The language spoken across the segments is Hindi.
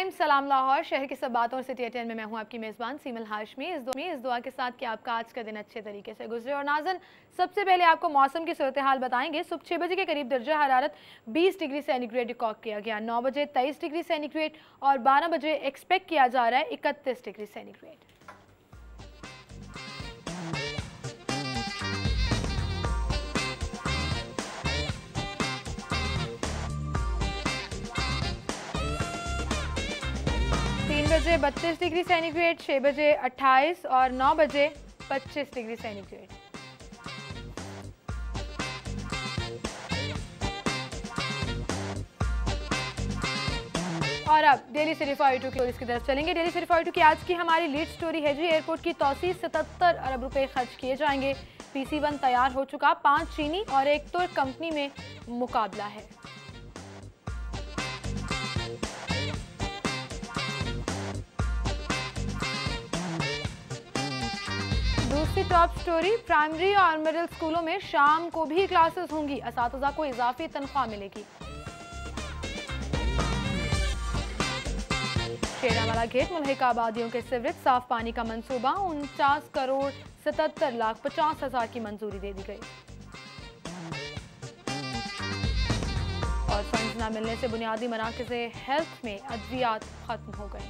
टाइम सलाम लाहौर, शहर की सब बातों और सिटी 10 में मैं हूं आपकी मेज़बान सीमल हाशमी। इस दुआ के साथ कि आपका आज का दिन अच्छे तरीके से गुजरे। और नाज़न, सबसे पहले आपको मौसम की सूरत हाल बताएंगे। सुबह 6 बजे के करीब दर्जा हरारत 20 डिग्री सेंटीग्रेड रिकॉर्ड किया गया। 9 बजे 23 डिग्री सेंटीग्रेड और 12 बजे एक्सपेक्ट किया जा रहा है 31 डिग्री सेंटीग्रेड। बजे 32 डिग्री सेंटीग्रेड, 6 बजे 28 और 9 बजे 25 डिग्री सेंटीग्रेड। और अब डेली सिटी 42 की तरफ चलेंगे। डेली सिटी 42 की आज की हमारी लीड स्टोरी है जी, एयरपोर्ट की तौसीर 77 अरब रुपए खर्च किए जाएंगे। PC1 तैयार हो चुका, 5 चीनी और एक तुर्क कंपनी में मुकाबला है। दूसरी टॉप स्टोरी, प्राइमरी और मिडिल स्कूलों में शाम को भी क्लासेस होंगी, असातिज़ा को इजाफी तनख्वाह मिलेगी। शेरावाला गेट मुल्हिका आबादियों के सिवरेज साफ पानी का मंसूबा, 49 करोड़ 77 लाख 50 हजार की मंजूरी दे दी गई। और फंड्स न मिलने से बुनियादी मराकज़े हेल्थ में अद्वियात खत्म हो गए।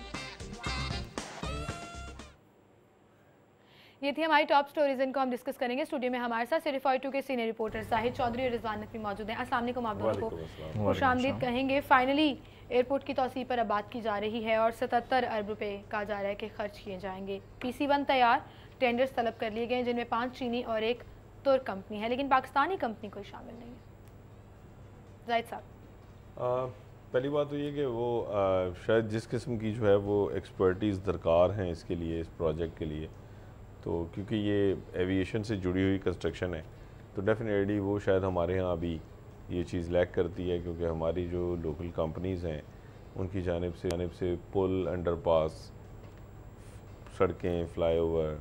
ये थी हमारी टॉप स्टोरीज, इनको हम डिस्कस करेंगे। स्टूडियो में हमारे साथ सिटी 42 के सीनियर रिपोर्टर जाहिद चौधरी और रिजवान नकवी मौजूद हैं। अस्सलाम वालेकुम, आप दोनों को खुशामदीद कहेंगे। फाइनली एयरपोर्ट की तौसीर पर अब बात की जा रही है और 77 अरब रुपए कहा जा रहा है कि खर्च किए जाएंगे। PC1 तैयार, टेंडर्स तलब कर लिए गए जिनमें 5 चीनी और एक तुर्क कंपनी है, लेकिन पाकिस्तानी कंपनी कोई शामिल नहीं है। जाहिद साहब, पहली बात तो ये कि वो शायद जिस किस्म की जो है वो एक्सपर्टीज़ दरकार हैं इसके लिए, इस प्रोजेक्ट के लिए, तो क्योंकि ये एविएशन से जुड़ी हुई कंस्ट्रक्शन है तो डेफिनेटली वो शायद हमारे यहाँ अभी ये चीज़ लैक करती है, क्योंकि हमारी जो लोकल कंपनीज़ हैं उनकी जानिब से पुल, अंडरपास, सड़कें, फ्लाईओवर,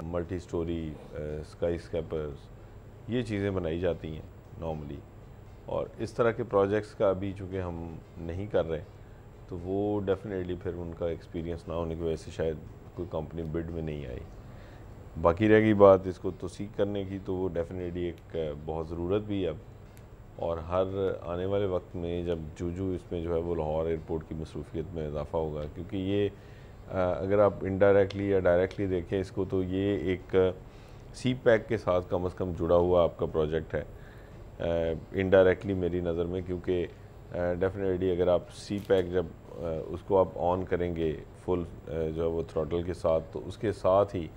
मल्टी स्टोरी स्काई स्कैपर्स, ये चीज़ें बनाई जाती हैं नॉर्मली। और इस तरह के प्रोजेक्ट्स का अभी चूँकि हम नहीं कर रहे तो वो डेफिनेटली फिर उनका एक्सपीरियंस ना होने की वजह से शायद कोई कंपनी बिड में नहीं आई। बाकी रहेगी बात इसको तौसीक करने की, तो वो डेफिनेटली एक बहुत ज़रूरत भी है अब, और हर आने वाले वक्त में जब जूजू इसमें जो है वो लाहौर एयरपोर्ट की मसरूफियत में इजाफा होगा, क्योंकि ये अगर आप इनडायरेक्टली या डायरेक्टली देखें इसको तो ये एक सी पैक के साथ कम से कम जुड़ा हुआ आपका प्रोजेक्ट है इनडायरेक्टली मेरी नज़र में, क्योंकि डेफिनेटली अगर आप सी पैक जब उसको आप ऑन करेंगे फुल जो है वो थ्रॉटल के साथ, तो उसके साथ ही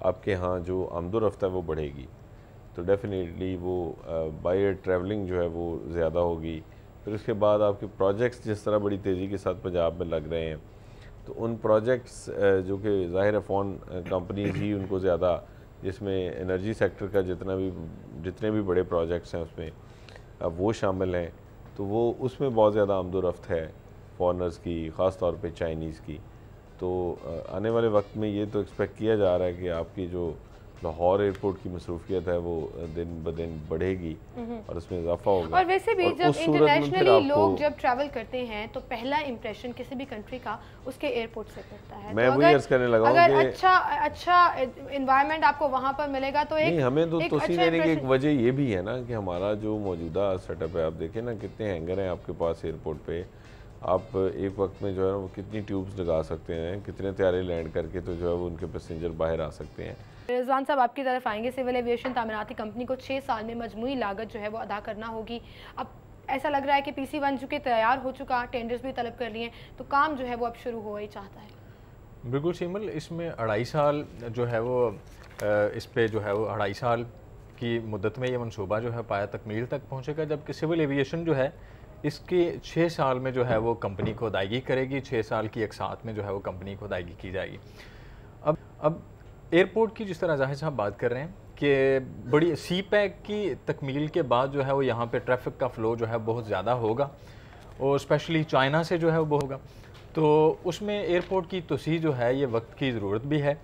आपके यहाँ जो आमदोरफ्त है वो बढ़ेगी, तो डेफिनेटली वो बाय एयर ट्रैवलिंग जो है वो ज़्यादा होगी। फिर उसके बाद आपके प्रोजेक्ट्स जिस तरह बड़ी तेज़ी के साथ पंजाब में लग रहे हैं, तो उन प्रोजेक्ट्स जो कि ज़ाहिर फ़ोन कंपनीज ही उनको ज़्यादा, जिसमें एनर्जी सेक्टर का जितने भी बड़े प्रोजेक्ट्स हैं उसमें वो शामिल हैं, तो वो उसमें बहुत ज़्यादा आमदोरफ्त है फॉरनर्स की, ख़ास तौर पे चाइनीज़ की। तो आने वाले वक्त में ये तो एक्सपेक्ट किया जा रहा है कि आपकी जो लाहौर एयरपोर्ट की मसरूफियत है वो दिन ब दिन बढ़ेगी और उसमें इजाफा होगा। और वैसे भी जब इंटरनेशनली लोग जब ट्रैवल करते हैं तो पहला इंप्रेशन किसी भी कंट्री का उसके एयरपोर्ट से पड़ता है। मैं वही अर्ज करने लगा हूं अगर अच्छा एनवायरनमेंट आपको वहाँ पर मिलेगा तो एक हमें तो तौसीक देने की एक वजह ये भी है ना कि हमारा जो मौजूदा सेटअप है, आप देखें ना कितने हैंगर हैं आपके पास एयरपोर्ट पे, आप एक वक्त में जो है वो कितनी ट्यूब्स लगा सकते हैं, कितने तैयारे लैंड करके तो जो है वो उनके पैसेंजर बाहर आ सकते हैं। रिजवान साहब, आपकी तरफ आएंगे। सिविल एविएशन तामीराती कंपनी को 6 साल में मजमूई लागत जो है वो अदा करना होगी। अब ऐसा लग रहा है कि PC1 चूँकि तैयार हो चुका, टेंडर्स भी तलब कर लिए, तो काम जो है वो अब शुरू हो ही चाहता है। बिल्कुल शिमल, इसमें 2.5 साल जो है वो इस पे जो है वो 2.5 साल की मुद्दत में ये मनसूबा जो है पाया तकमील तक पहुँचेगा, जबकि सिविल एविएशन जो है इसके 6 साल में जो है वो कंपनी को अदायगी करेगी। 6 साल की एक साथ में जो है वो कंपनी को अदायगी की जाएगी। अब एयरपोर्ट की जिस तरह जाहिर साहब बात कर रहे हैं कि बड़ी सी पैक की तकमील के बाद जो है वो यहाँ पे ट्रैफिक का फ़्लो जो है बहुत ज़्यादा होगा, और स्पेशली चाइना से जो है वो होगा, तो उसमें एयरपोर्ट की तोसी जो है ये वक्त की ज़रूरत भी है।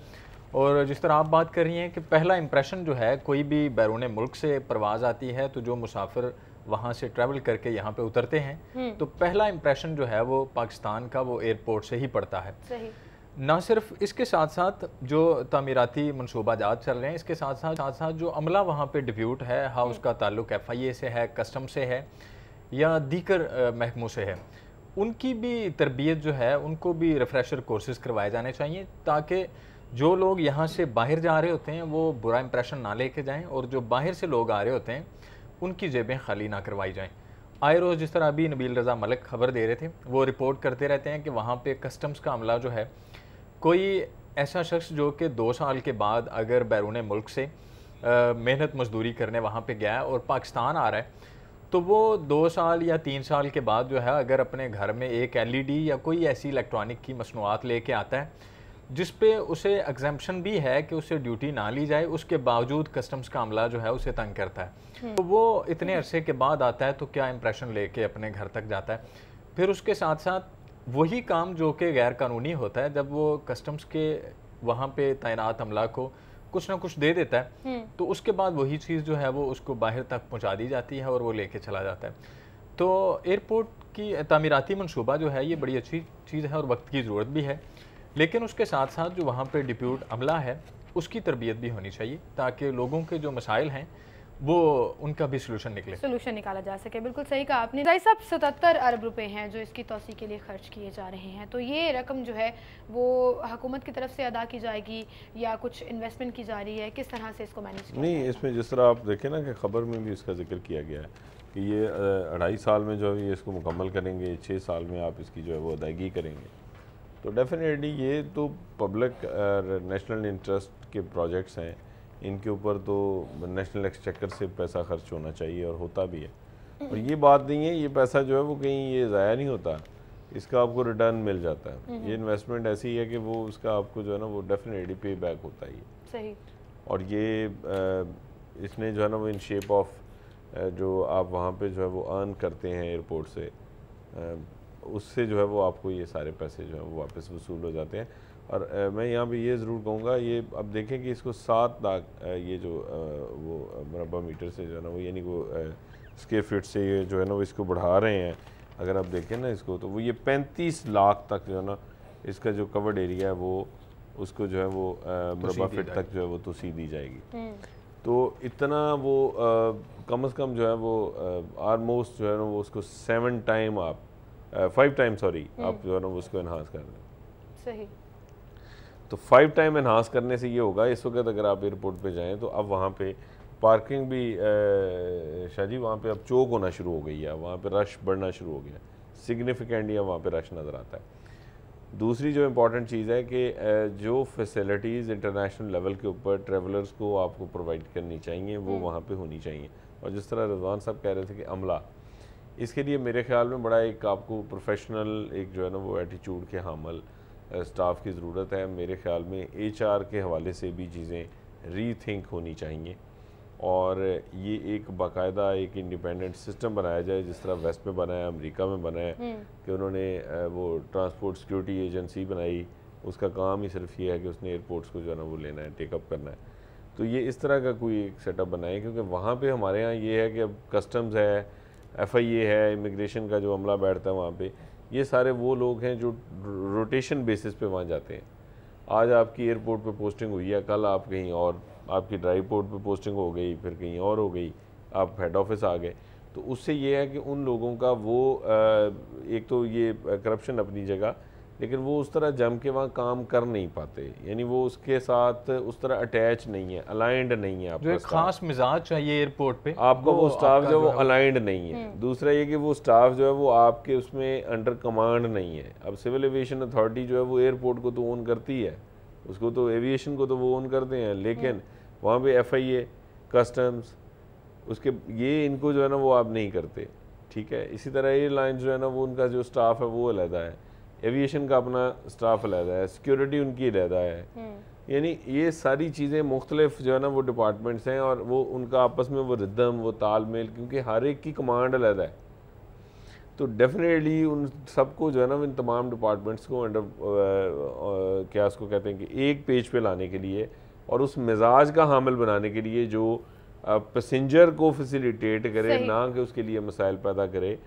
और जिस तरह आप बात कर रही हैं कि पहला इंप्रेशन जो है, कोई भी बैरून मुल्क से परवाज़ आती है तो जो मुसाफिर वहाँ से ट्रैवल करके यहाँ पे उतरते हैं तो पहला इंप्रेशन जो है वो पाकिस्तान का वो एयरपोर्ट से ही पड़ता है। सही। ना सिर्फ इसके साथ साथ जो तामीराती मनसूबाजात चल रहे हैं, इसके साथ साथ जो अमला वहाँ पे डिप्यूट है, हाँ उसका ताल्लुक FIA से है, कस्टम से है या दीगर महकमों से है, उनकी भी तरबियत जो है उनको भी रिफ्रेशर कोर्सेज करवाए जाने चाहिए ताकि जो लोग यहाँ से बाहर जा रहे होते हैं वो बुरा इंप्रेशन ना लेके जाएं और जो बाहर से लोग आ रहे होते हैं उनकी जेबें खाली ना करवाई जाएं। आए रोज़ जिस तरह अभी नबील रज़ा मलिक खबर दे रहे थे, वो रिपोर्ट करते रहते हैं कि वहाँ पे कस्टम्स का अमला जो है, कोई ऐसा शख्स जो कि 2 साल के बाद अगर बैरून मुल्क से मेहनत मजदूरी करने वहाँ पे गया है और पाकिस्तान आ रहा है, तो वो 2 साल या 3 साल के बाद जो है अगर अपने घर में एक LED या कोई ऐसी इलेक्ट्रॉनिक की मसनूआत लेके आता है जिस पे उसे एग्जाम्पशन भी है कि उसे ड्यूटी ना ली जाए, उसके बावजूद कस्टम्स का अमला जो है उसे तंग करता है, तो वो इतने अरसे के बाद आता है तो क्या इंप्रेशन लेके अपने घर तक जाता है। फिर उसके साथ साथ वही काम जो कि गैर कानूनी होता है, जब वो कस्टम्स के वहाँ पे तैनात अमला को कुछ ना कुछ दे देता है तो उसके बाद वही चीज़ जो है वो उसको बाहर तक पहुँचा दी जाती है और वो लेके चला जाता है। तो एयरपोर्ट की तामीराती मनसूबा जो है ये बड़ी अच्छी चीज़ है और वक्त की ज़रूरत भी है, लेकिन उसके साथ साथ जो वहाँ पे डिप्यूट अमला है उसकी तरबियत भी होनी चाहिए ताकि लोगों के जो मसाइल हैं वो उनका भी सोल्यूशन निकाला जा सके। बिल्कुल सही कहा आपने। भाई साहब 77 अरब रुपए हैं जो इसकी तोसी के लिए खर्च किए जा रहे हैं, तो ये रकम जो है वो हुकूमत की तरफ से अदा की जाएगी या कुछ इन्वेस्टमेंट की जा रही है, किस तरह से इसको मैनेज किया? नहीं, इसमें जिस तरह आप देखें ना कि ख़बर में भी इसका जिक्र किया गया है कि ये 2.5 साल में जो है ये इसको मुकम्मल करेंगे, 6 साल में आप इसकी जो है वो अदायगी करेंगे, तो डेफिनेटली ये तो पब्लिक नेशनल इंटरेस्ट के प्रोजेक्ट्स हैं, इनके ऊपर तो नेशनल एक्सचेकर से पैसा खर्च होना चाहिए और होता भी है। और ये बात नहीं है, ये पैसा जो है वो कहीं ये ज़ाया नहीं होता, इसका आपको रिटर्न मिल जाता है। ये इन्वेस्टमेंट ऐसी है कि वो उसका आपको जो है ना वो डेफिनेटली पे बैक होता ही है। सही। और ये इसने जो है ना वो इन शेप ऑफ जो आप वहाँ पे जो है वो अर्न करते हैं एयरपोर्ट से, उससे जो है वो आपको ये सारे पैसे जो है वो वापस वसूल हो जाते हैं। और मैं यहाँ पे ये ज़रूर कहूँगा, ये अब देखें कि इसको 7 लाख ये जो वो मरबा मीटर से जो है ना वो यानी वो स्क्वायर फीट से ये जो है ना वो इसको बढ़ा रहे हैं, अगर आप देखें ना इसको, तो वो ये 35 लाख तक जो है ना इसका जो कवर्ड एरिया है वो उसको जो है वो मरबा फीट तक जो है वो तोसी दी जाएगी। तो इतना वो कम से कम जो है वो ऑलमोस्ट जो है ना वो उसको 5 टाइम आप जो है ना उसको इन्हांस कर दें। सही। तो 5 टाइम इन्हांस करने से ये होगा, इस वक्त अगर आप एयरपोर्ट पे जाएं तो अब वहाँ पे पार्किंग भी शाजी वहाँ पे अब चौक होना शुरू हो गई है, वहाँ पे रश बढ़ना शुरू हो गया, सिग्निफिकेंट या वहाँ पे रश नज़र आता है। दूसरी जो इम्पॉर्टेंट चीज़ है कि जो फैसिलिटीज़ इंटरनेशनल लेवल के ऊपर ट्रैवलर्स को आपको प्रोवाइड करनी चाहिए वो वहाँ पे होनी चाहिए। और जिस तरह रिजवान साहब कह रहे थे कि अमला, इसके लिए मेरे ख्याल में बड़ा एक आपको प्रोफेशनल एक जो है ना वो एटीट्यूड के हामल स्टाफ की ज़रूरत है। मेरे ख्याल में HR के हवाले से भी चीज़ें रीथिंक होनी चाहिए और ये एक बाकायदा एक इंडिपेंडेंट सिस्टम बनाया जाए, जिस तरह वेस्ट में बना है, अमेरिका में बना है कि उन्होंने वो ट्रांसपोर्ट सिक्योरिटी एजेंसी बनाई, उसका काम ही सिर्फ ये है कि उसने एयरपोर्ट्स को जो है ना वो लेना है, टेकअप करना है। तो ये इस तरह का कोई एक सेटअप बनाए, क्योंकि वहाँ पे हमारे यहाँ ये है कि अब कस्टम्स है, FIA है, इमिग्रेशन का जो अमला बैठता है वहाँ पे, ये सारे वो लोग हैं जो रोटेशन बेसिस पे वहाँ जाते हैं। आज आपकी एयरपोर्ट पे पोस्टिंग हुई है, कल आप कहीं और, आपकी ड्राई पोर्ट पे पोस्टिंग हो गई, फिर कहीं और हो गई, आप हेड ऑफिस आ गए। तो उससे ये है कि उन लोगों का वो एक तो ये करप्शन अपनी जगह, लेकिन वो उस तरह जम के वहाँ काम कर नहीं पाते, यानी वो उसके साथ उस तरह अटैच नहीं है, अलाइंड नहीं है। आपका खास मिजाज चाहिए एयरपोर्ट पे, आपका वो स्टाफ जो है वो अलाइंड नहीं है। दूसरा ये कि वो स्टाफ जो है वो आपके उसमें अंडर कमांड नहीं है। अब सिविल एविएशन अथॉरिटी जो है वो एयरपोर्ट को तो ओन करती है, उसको तो एविएशन को तो वो ओन करते हैं, लेकिन वहाँ पे FIA, कस्टम्स, उसके ये इनको जो है ना वो आप नहीं करते, ठीक है। इसी तरह एयरलाइंस जो है ना वो उनका जो स्टाफ है वो अलहदा है, एविएशन का अपना स्टाफ अलहदा है, सिक्योरिटी उनकी अलहदा है, यानी ये सारी चीज़ें मुख्तलिफ जो है ना वो डिपार्टमेंट्स हैं और वो उनका आपस में वो रिदम, वो तालमेल, क्योंकि हर एक की कमांड अलहदा है। तो डेफिनेटली उन सबको जो है ना इन तमाम डिपार्टमेंट्स को अंडर क्या उसको कहते हैं कि एक पेज पे लाने के लिए और उस मिजाज का हामिल बनाने के लिए जो पैसेंजर को फैसिलिटेट करे, ना कि उसके लिए मसाइल पैदा करे,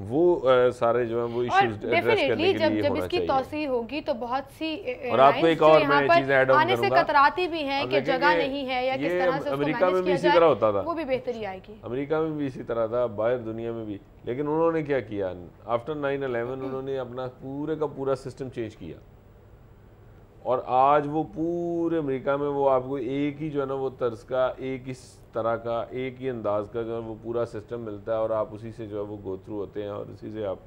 वो सारे जो है वो इश्यूज एड्रेस करने के लिए जब होना इसकी चाहिए। तौसी होगी तो बहुत सी और आपको एक और मैं चीज ऐड ऑन आने से कतराती भी हैं कि जगह नहीं है या किस तरह से अमेरिका में भी इसी तरह होता था, वो भी बेहतरी आएगी। अमेरिका में भी इसी तरह था, बाहर दुनिया में भी। लेकिन उन्होंने क्या किया, आफ्टर 9/11 उन्होंने अपना पूरे का पूरा सिस्टम चेंज किया, और आज वो पूरे अमेरिका में वो आपको एक ही जो है ना वो तर्ज का, एक ही तरह का, एक ही अंदाज का जो है वो पूरा सिस्टम मिलता है, और आप उसी से जो है वो गो थ्रू होते हैं, और उसी से आप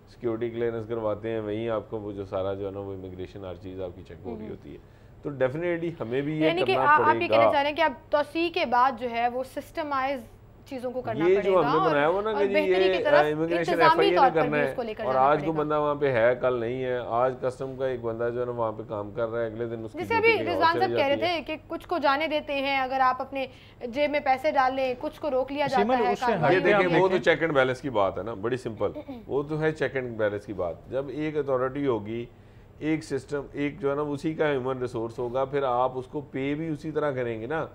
सिक्योरिटी क्लियरेंस करवाते हैं, वहीं आपको वो जो सारा जो है ना वो इमिग्रेशन हर चीज़ आपकी चेक हो रही होती है। तो डेफिनेटली हमें भी ये करना पड़ेगा। आप ये कहना चाह रहे हैं कि अब तौसी के बाद जो है वो सिस्टमाइज चीजों को करना ये पड़ेगा, जो हमने बनाया हुआ ना कि जी ये इमिग्रेशन FIA ने करना है, और आज को बंदा वहाँ पे है, कल नहीं है, आज कस्टम का एक बंदा जो है ना वहाँ पे काम कर रहा है, अगले दिन उसकी जैसे अभी रिजवान साहब कह रहे थे कि कुछ को जाने देते हैं, अगर आप अपने जेब में पैसे डाल लें, कुछ को रोक लिया जाता है। ये देखिए वो तो चेक एंड बैलेंस की बात है ना, बड़ी सिंपल, वो तो है चेक एंड बैलेंस की बात। जब एक अथॉरिटी होगी, एक सिस्टम, एक जो है ना उसी का ह्यूमन रिसोर्स होगा, फिर आप उसको पे भी उसी तरह करेंगे ना,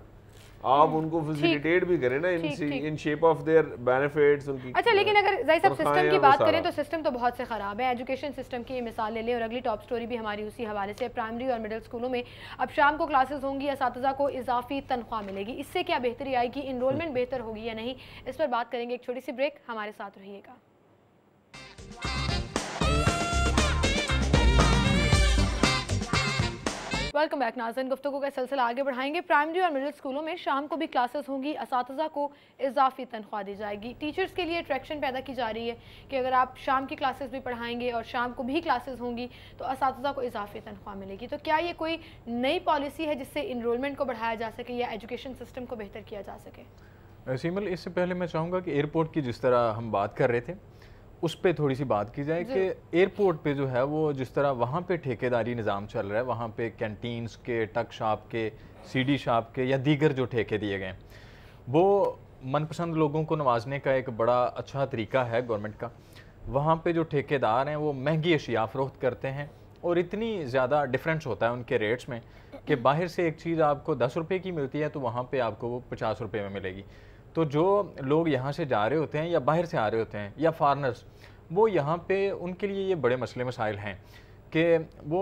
आप उनको फैसिलिटेट भी करें ना in shape of their benefits उनकी। अच्छा, लेकिन अगर जाहिर साहब सिस्टम की बात करें तो सिस्टम तो बहुत से ख़राब है। एजुकेशन सिस्टम की मिसाल ले लें, और अगली टॉप स्टोरी भी हमारी उसी हवाले से। प्राइमरी और मिडिल स्कूलों में अब शाम को क्लासेस होंगी, असातिज़ा को इजाफी तनख्वाह मिलेगी, इससे क्या बेहतरी आएगी, इनरोलमेंट बेहतर होगी या नहीं, इस पर बात करेंगे। एक छोटी सी ब्रेक, हमारे साथ रहिएगा। वेलकम बैक नाज़रीन, गुफ्तगू का सिलसिला आगे बढ़ाएंगे। प्राइमरी और मिडिल स्कूलों में शाम को भी क्लासेस होंगी, असातिज़ा को इजाफी तनख्वाह दी जाएगी। टीचर्स के लिए अट्रैक्शन पैदा की जा रही है कि अगर आप शाम की क्लासेस भी पढ़ाएंगे और शाम को भी क्लासेस होंगी तो असातिज़ा को इजाफी तनख्वाह मिलेगी। तो क्या ये कोई नई पॉलिसी है जिससे इनरोलमेंट को बढ़ाया जा सके या एजुकेशन सिस्टम को बेहतर किया जा सके? सीमल, इससे पहले मैं चाहूँगा कि एयरपोर्ट की जिस तरह हम बात कर रहे थे उस पर थोड़ी सी बात की जाए कि एयरपोर्ट पे जो है वो जिस तरह वहाँ पे ठेकेदारी निज़ाम चल रहा है, वहाँ पे कैंटीन्स के, टक शॉप के, CD शॉप के या दीगर जो ठेके दिए गए, वो मनपसंद लोगों को नवाजने का एक बड़ा अच्छा तरीका है गवर्नमेंट का। वहाँ पे जो ठेकेदार हैं वो महंगी अशिया फ़रोख्त करते हैं, और इतनी ज़्यादा डिफरेंस होता है उनके रेट्स में कि बाहर से एक चीज़ आपको 10 रुपये की मिलती है तो वहाँ पर आपको वो 50 रुपये में मिलेगी। तो जो लोग यहाँ से जा रहे होते हैं या बाहर से आ रहे होते हैं या फॉरनर्स, वो यहाँ पे उनके लिए ये बड़े मसले मसाइल हैं कि वो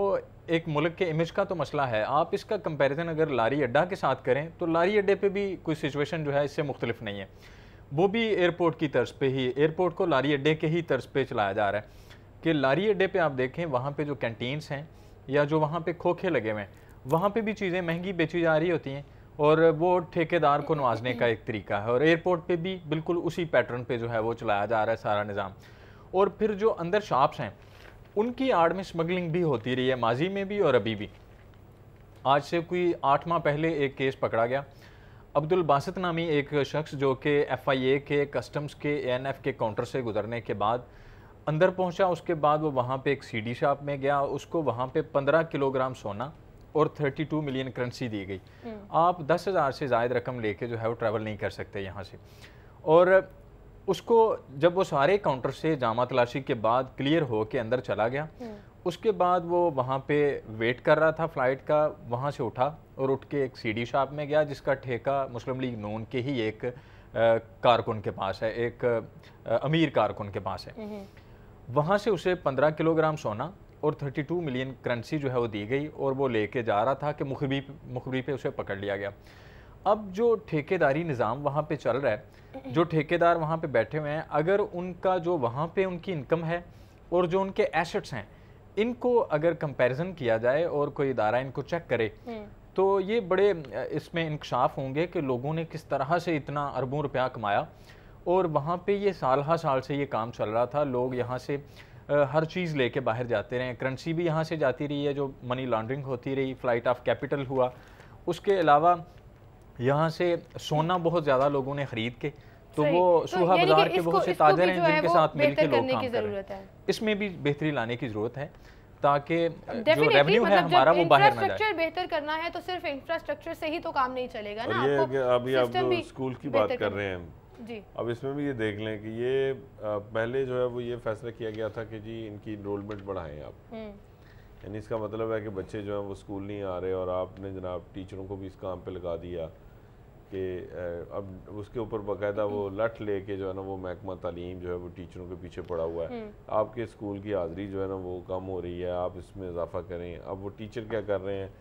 एक मुल्क के इमेज का तो मसला है। आप इसका कंपैरिजन अगर लारी अड्डा के साथ करें तो लारी अड्डे पे भी कोई सिचुएशन जो है इससे मुख्तलिफ नहीं है, वो भी एयरपोर्ट की तर्ज पे ही, एयरपोर्ट को लारी अड्डे के ही तर्ज पे चलाया जा रहा है कि लारी अड्डे पे आप देखें वहाँ पे जो कैंटीन्स हैं या जो वहाँ पे खोखे लगे हुए हैं, वहाँ पे भी चीज़ें महंगी बेची जा रही होती हैं, और वो ठेकेदार को नवाजने का एक तरीका है। और एयरपोर्ट पे भी बिल्कुल उसी पैटर्न पे जो है वो चलाया जा रहा है सारा निज़ाम। और फिर जो अंदर शॉप्स हैं उनकी आड़ में स्मगलिंग भी होती रही है, माजी में भी और अभी भी। आज से कोई 8 माह पहले एक केस पकड़ा गया, अब्दुल बासित नामी एक शख्स जो कि FIA के, कस्टम्स के, ANF के काउंटर से गुजरने के बाद अंदर पहुंचा। उसके बाद वो वहाँ पे एक CD शॉप में गया, उसको वहाँ पे 15 किलोग्राम सोना और 32 मिलियन करेंसी दी गई। आप 10,000 से ज़ायद रकम लेके जो है वो ट्रैवल नहीं कर सकते यहाँ से। और उसको जब वो सारे काउंटर से जामा तलाशी के बाद क्लियर हो के अंदर चला गया, उसके बाद वो वहाँ पे वेट कर रहा था फ़्लाइट का, वहाँ से उठा और उठ के एक CD शॉप में गया जिसका ठेका मुस्लिम लीग नून के ही एक कारकुन के पास है, एक अमीर कारकुन के पास है। वहाँ से उसे 15 किलोग्राम सोना और 32 मिलियन करेंसी जो है वो दी गई, और वो लेके जा रहा था कि मुखबरी पे उसे पकड़ लिया गया। अब जो ठेकेदारी निज़ाम वहाँ पे चल रहा है, जो ठेकेदार वहाँ पे बैठे हुए हैं, अगर उनका जो वहाँ पे उनकी इनकम है और जो उनके एसेट्स हैं, इनको अगर कंपैरिजन किया जाए और कोई इदारा इनको चेक करे तो ये बड़े इसमें इंकशाफ होंगे कि लोगों ने किस तरह से इतना अरबों रुपया कमाया। और वहाँ पे ये साल से ये काम चल रहा था, लोग यहाँ से हर चीज़ लेके बाहर जाते रहे, करेंसी भी यहाँ से जाती रही है, जो मनी लॉन्ड्रिंग होती रही, फ़्लाइट ऑफ कैपिटल हुआ। उसके अलावा यहाँ से सोना बहुत ज़्यादा लोगों ने ख़रीद के, तो वो सुहा बाजार के बहुत से ताजर हैं जिनके साथ मिलकर लोग काम कर रहे हैं। इसमें भी बेहतरी लाने की ज़रूरत है ताकि जो रेवेन्यू है हमारा वो बाहर ना जाए। इंफ्रास्ट्रक्चर बेहतर करना है तो सिर्फ इंफ्रास्ट्रक्चर से ही तो काम नहीं चलेगा ना। अभी आप स्कूल की बात कर रहे हैं जी, अब इसमें भी ये देख लें कि ये पहले जो है वो ये फैसला किया गया था कि जी इनकी इनरोलमेंट बढ़ाएं आप, यानी इसका मतलब है कि बच्चे जो हैं वो स्कूल नहीं आ रहे और आपने जनाब टीचरों को भी इस काम पे लगा दिया कि अब उसके ऊपर बाकायदा वो लठ लेके जो है ना वो महकमा तालीम जो है वो टीचरों के पीछे पड़ा हुआ है, आपके स्कूल की हाज़िरी जो है ना वो कम हो रही है, आप इसमें इजाफा करें। अब वो टीचर क्या कर रहे हैं,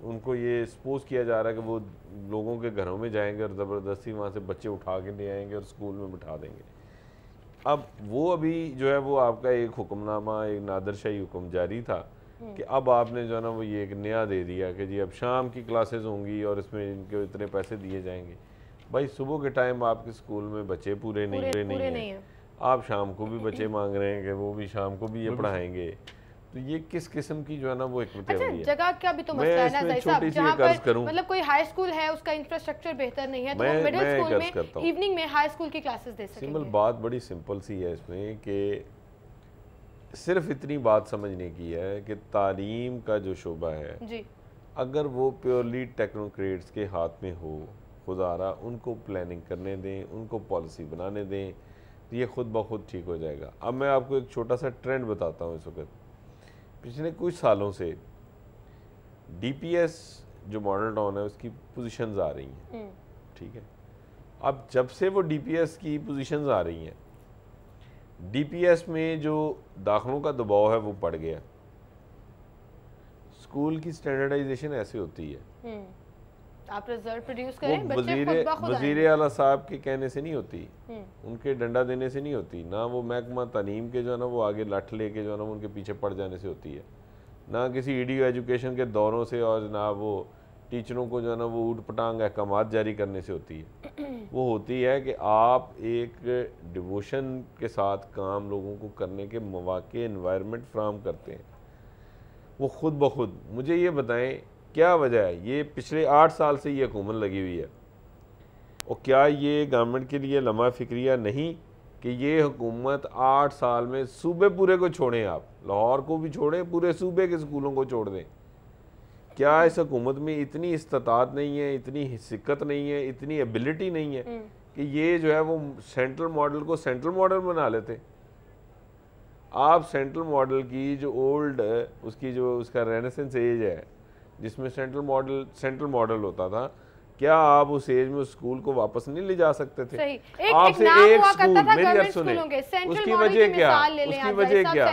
उनको ये सपोज किया जा रहा है कि वो लोगों के घरों में जाएंगे और ज़बरदस्ती वहाँ से बच्चे उठा के ले आएंगे और स्कूल में बिठा देंगे। अब वो अभी जो है वो आपका एक हुक्मनामा, एक नादरशाही हुक्म जारी था कि अब आपने जो है ना वो ये एक नया दे दिया कि जी अब शाम की क्लासेस होंगी और इसमें इनके इतने पैसे दिए जाएंगे। भाई सुबह के टाइम आपके स्कूल में बच्चे पूरे नहीं हैं, आप शाम को भी बच्चे मांग रहे हैं कि वो भी शाम को भी ये पढ़ाएंगे, तो ये किस किस्म की जो है ना वो हिकमत अमली है। जगह का भी तो मसला है ना ज़ाहिर साहब, जहाँ पर मतलब कोई हाई स्कूल है उसका इंफ्रास्ट्रक्चर बेहतर नहीं है, तो वो मिडिल स्कूल में इवनिंग में हाई स्कूल की क्लासेस दे सकेंगे। सिंपल बात बड़ी सिंपल सी है इसमें कि सिर्फ इतनी बात समझने की है कि तालीम का जो शोबा है जी, अगर वो प्योरली टेक्नोक्रेट्स के हाथ में हो, खुदारा उनको प्लानिंग करने दें, उनको पॉलिसी बनाने दें, तो ये खुद ब खुद ठीक हो जाएगा। अब मैं आपको एक छोटा सा ट्रेंड बताता हूँ। इस वक्त पिछले कुछ सालों से DPS जो मॉडल टाउन है उसकी पोजीशंस आ रही हैं, ठीक है। अब जब से वो DPS की पोजीशंस आ रही हैं, DPS में जो दाखिलों का दबाव है वो बढ़ गया। स्कूल की स्टैंडर्डाइजेशन ऐसे होती है, आप रिजल्ट प्रोड्यूस करें, बच्चे वज़ीर आला साहब के कहने से नहीं होती, उनके डंडा देने से नहीं होती, ना वो महकमा तालीम के जो है ना वो आगे लठ लेके जो है ना उनके पीछे पड़ जाने से होती है, ना किसी EDU एजुकेशन के दौरों से और ना वो टीचरों को जो है ना वो ऊट पटांग अहकामात जारी करने से होती है। वो होती है कि आप एक डिवोशन के साथ काम लोगों को करने के मौके, एनवायरनमेंट फ्राहम करते हैं। वो खुद ब खुद मुझे ये बताएं क्या वजह है, ये पिछले 8 साल से ये हुकूमत लगी हुई है, और क्या ये गवर्नमेंट के लिए लम्हा फिक्रिया नहीं कि ये हुकूमत 8 साल में सूबे पूरे को छोड़ें, आप लाहौर को भी छोड़ें, पूरे सूबे के स्कूलों को छोड़ दें। क्या इस हुकूमत में इतनी इस्तात नहीं है, इतनी हिस्सत नहीं है, इतनी एबिलिटी नहीं है कि ये जो है वो सेंट्रल मॉडल को सेंट्रल मॉडल बना लेते? आप सेंट्रल मॉडल की जो ओल्ड उसकी जो उसका रेनेसेंस एज है जिसमें सेंट्रल मॉडल होता था, क्या आप उस एज में उस स्कूल को वापस नहीं ले जा सकते थे? आपसे एक स्कूल, मेरी अर्ज सुने, उसकी वजह क्या, उसकी वजह क्या,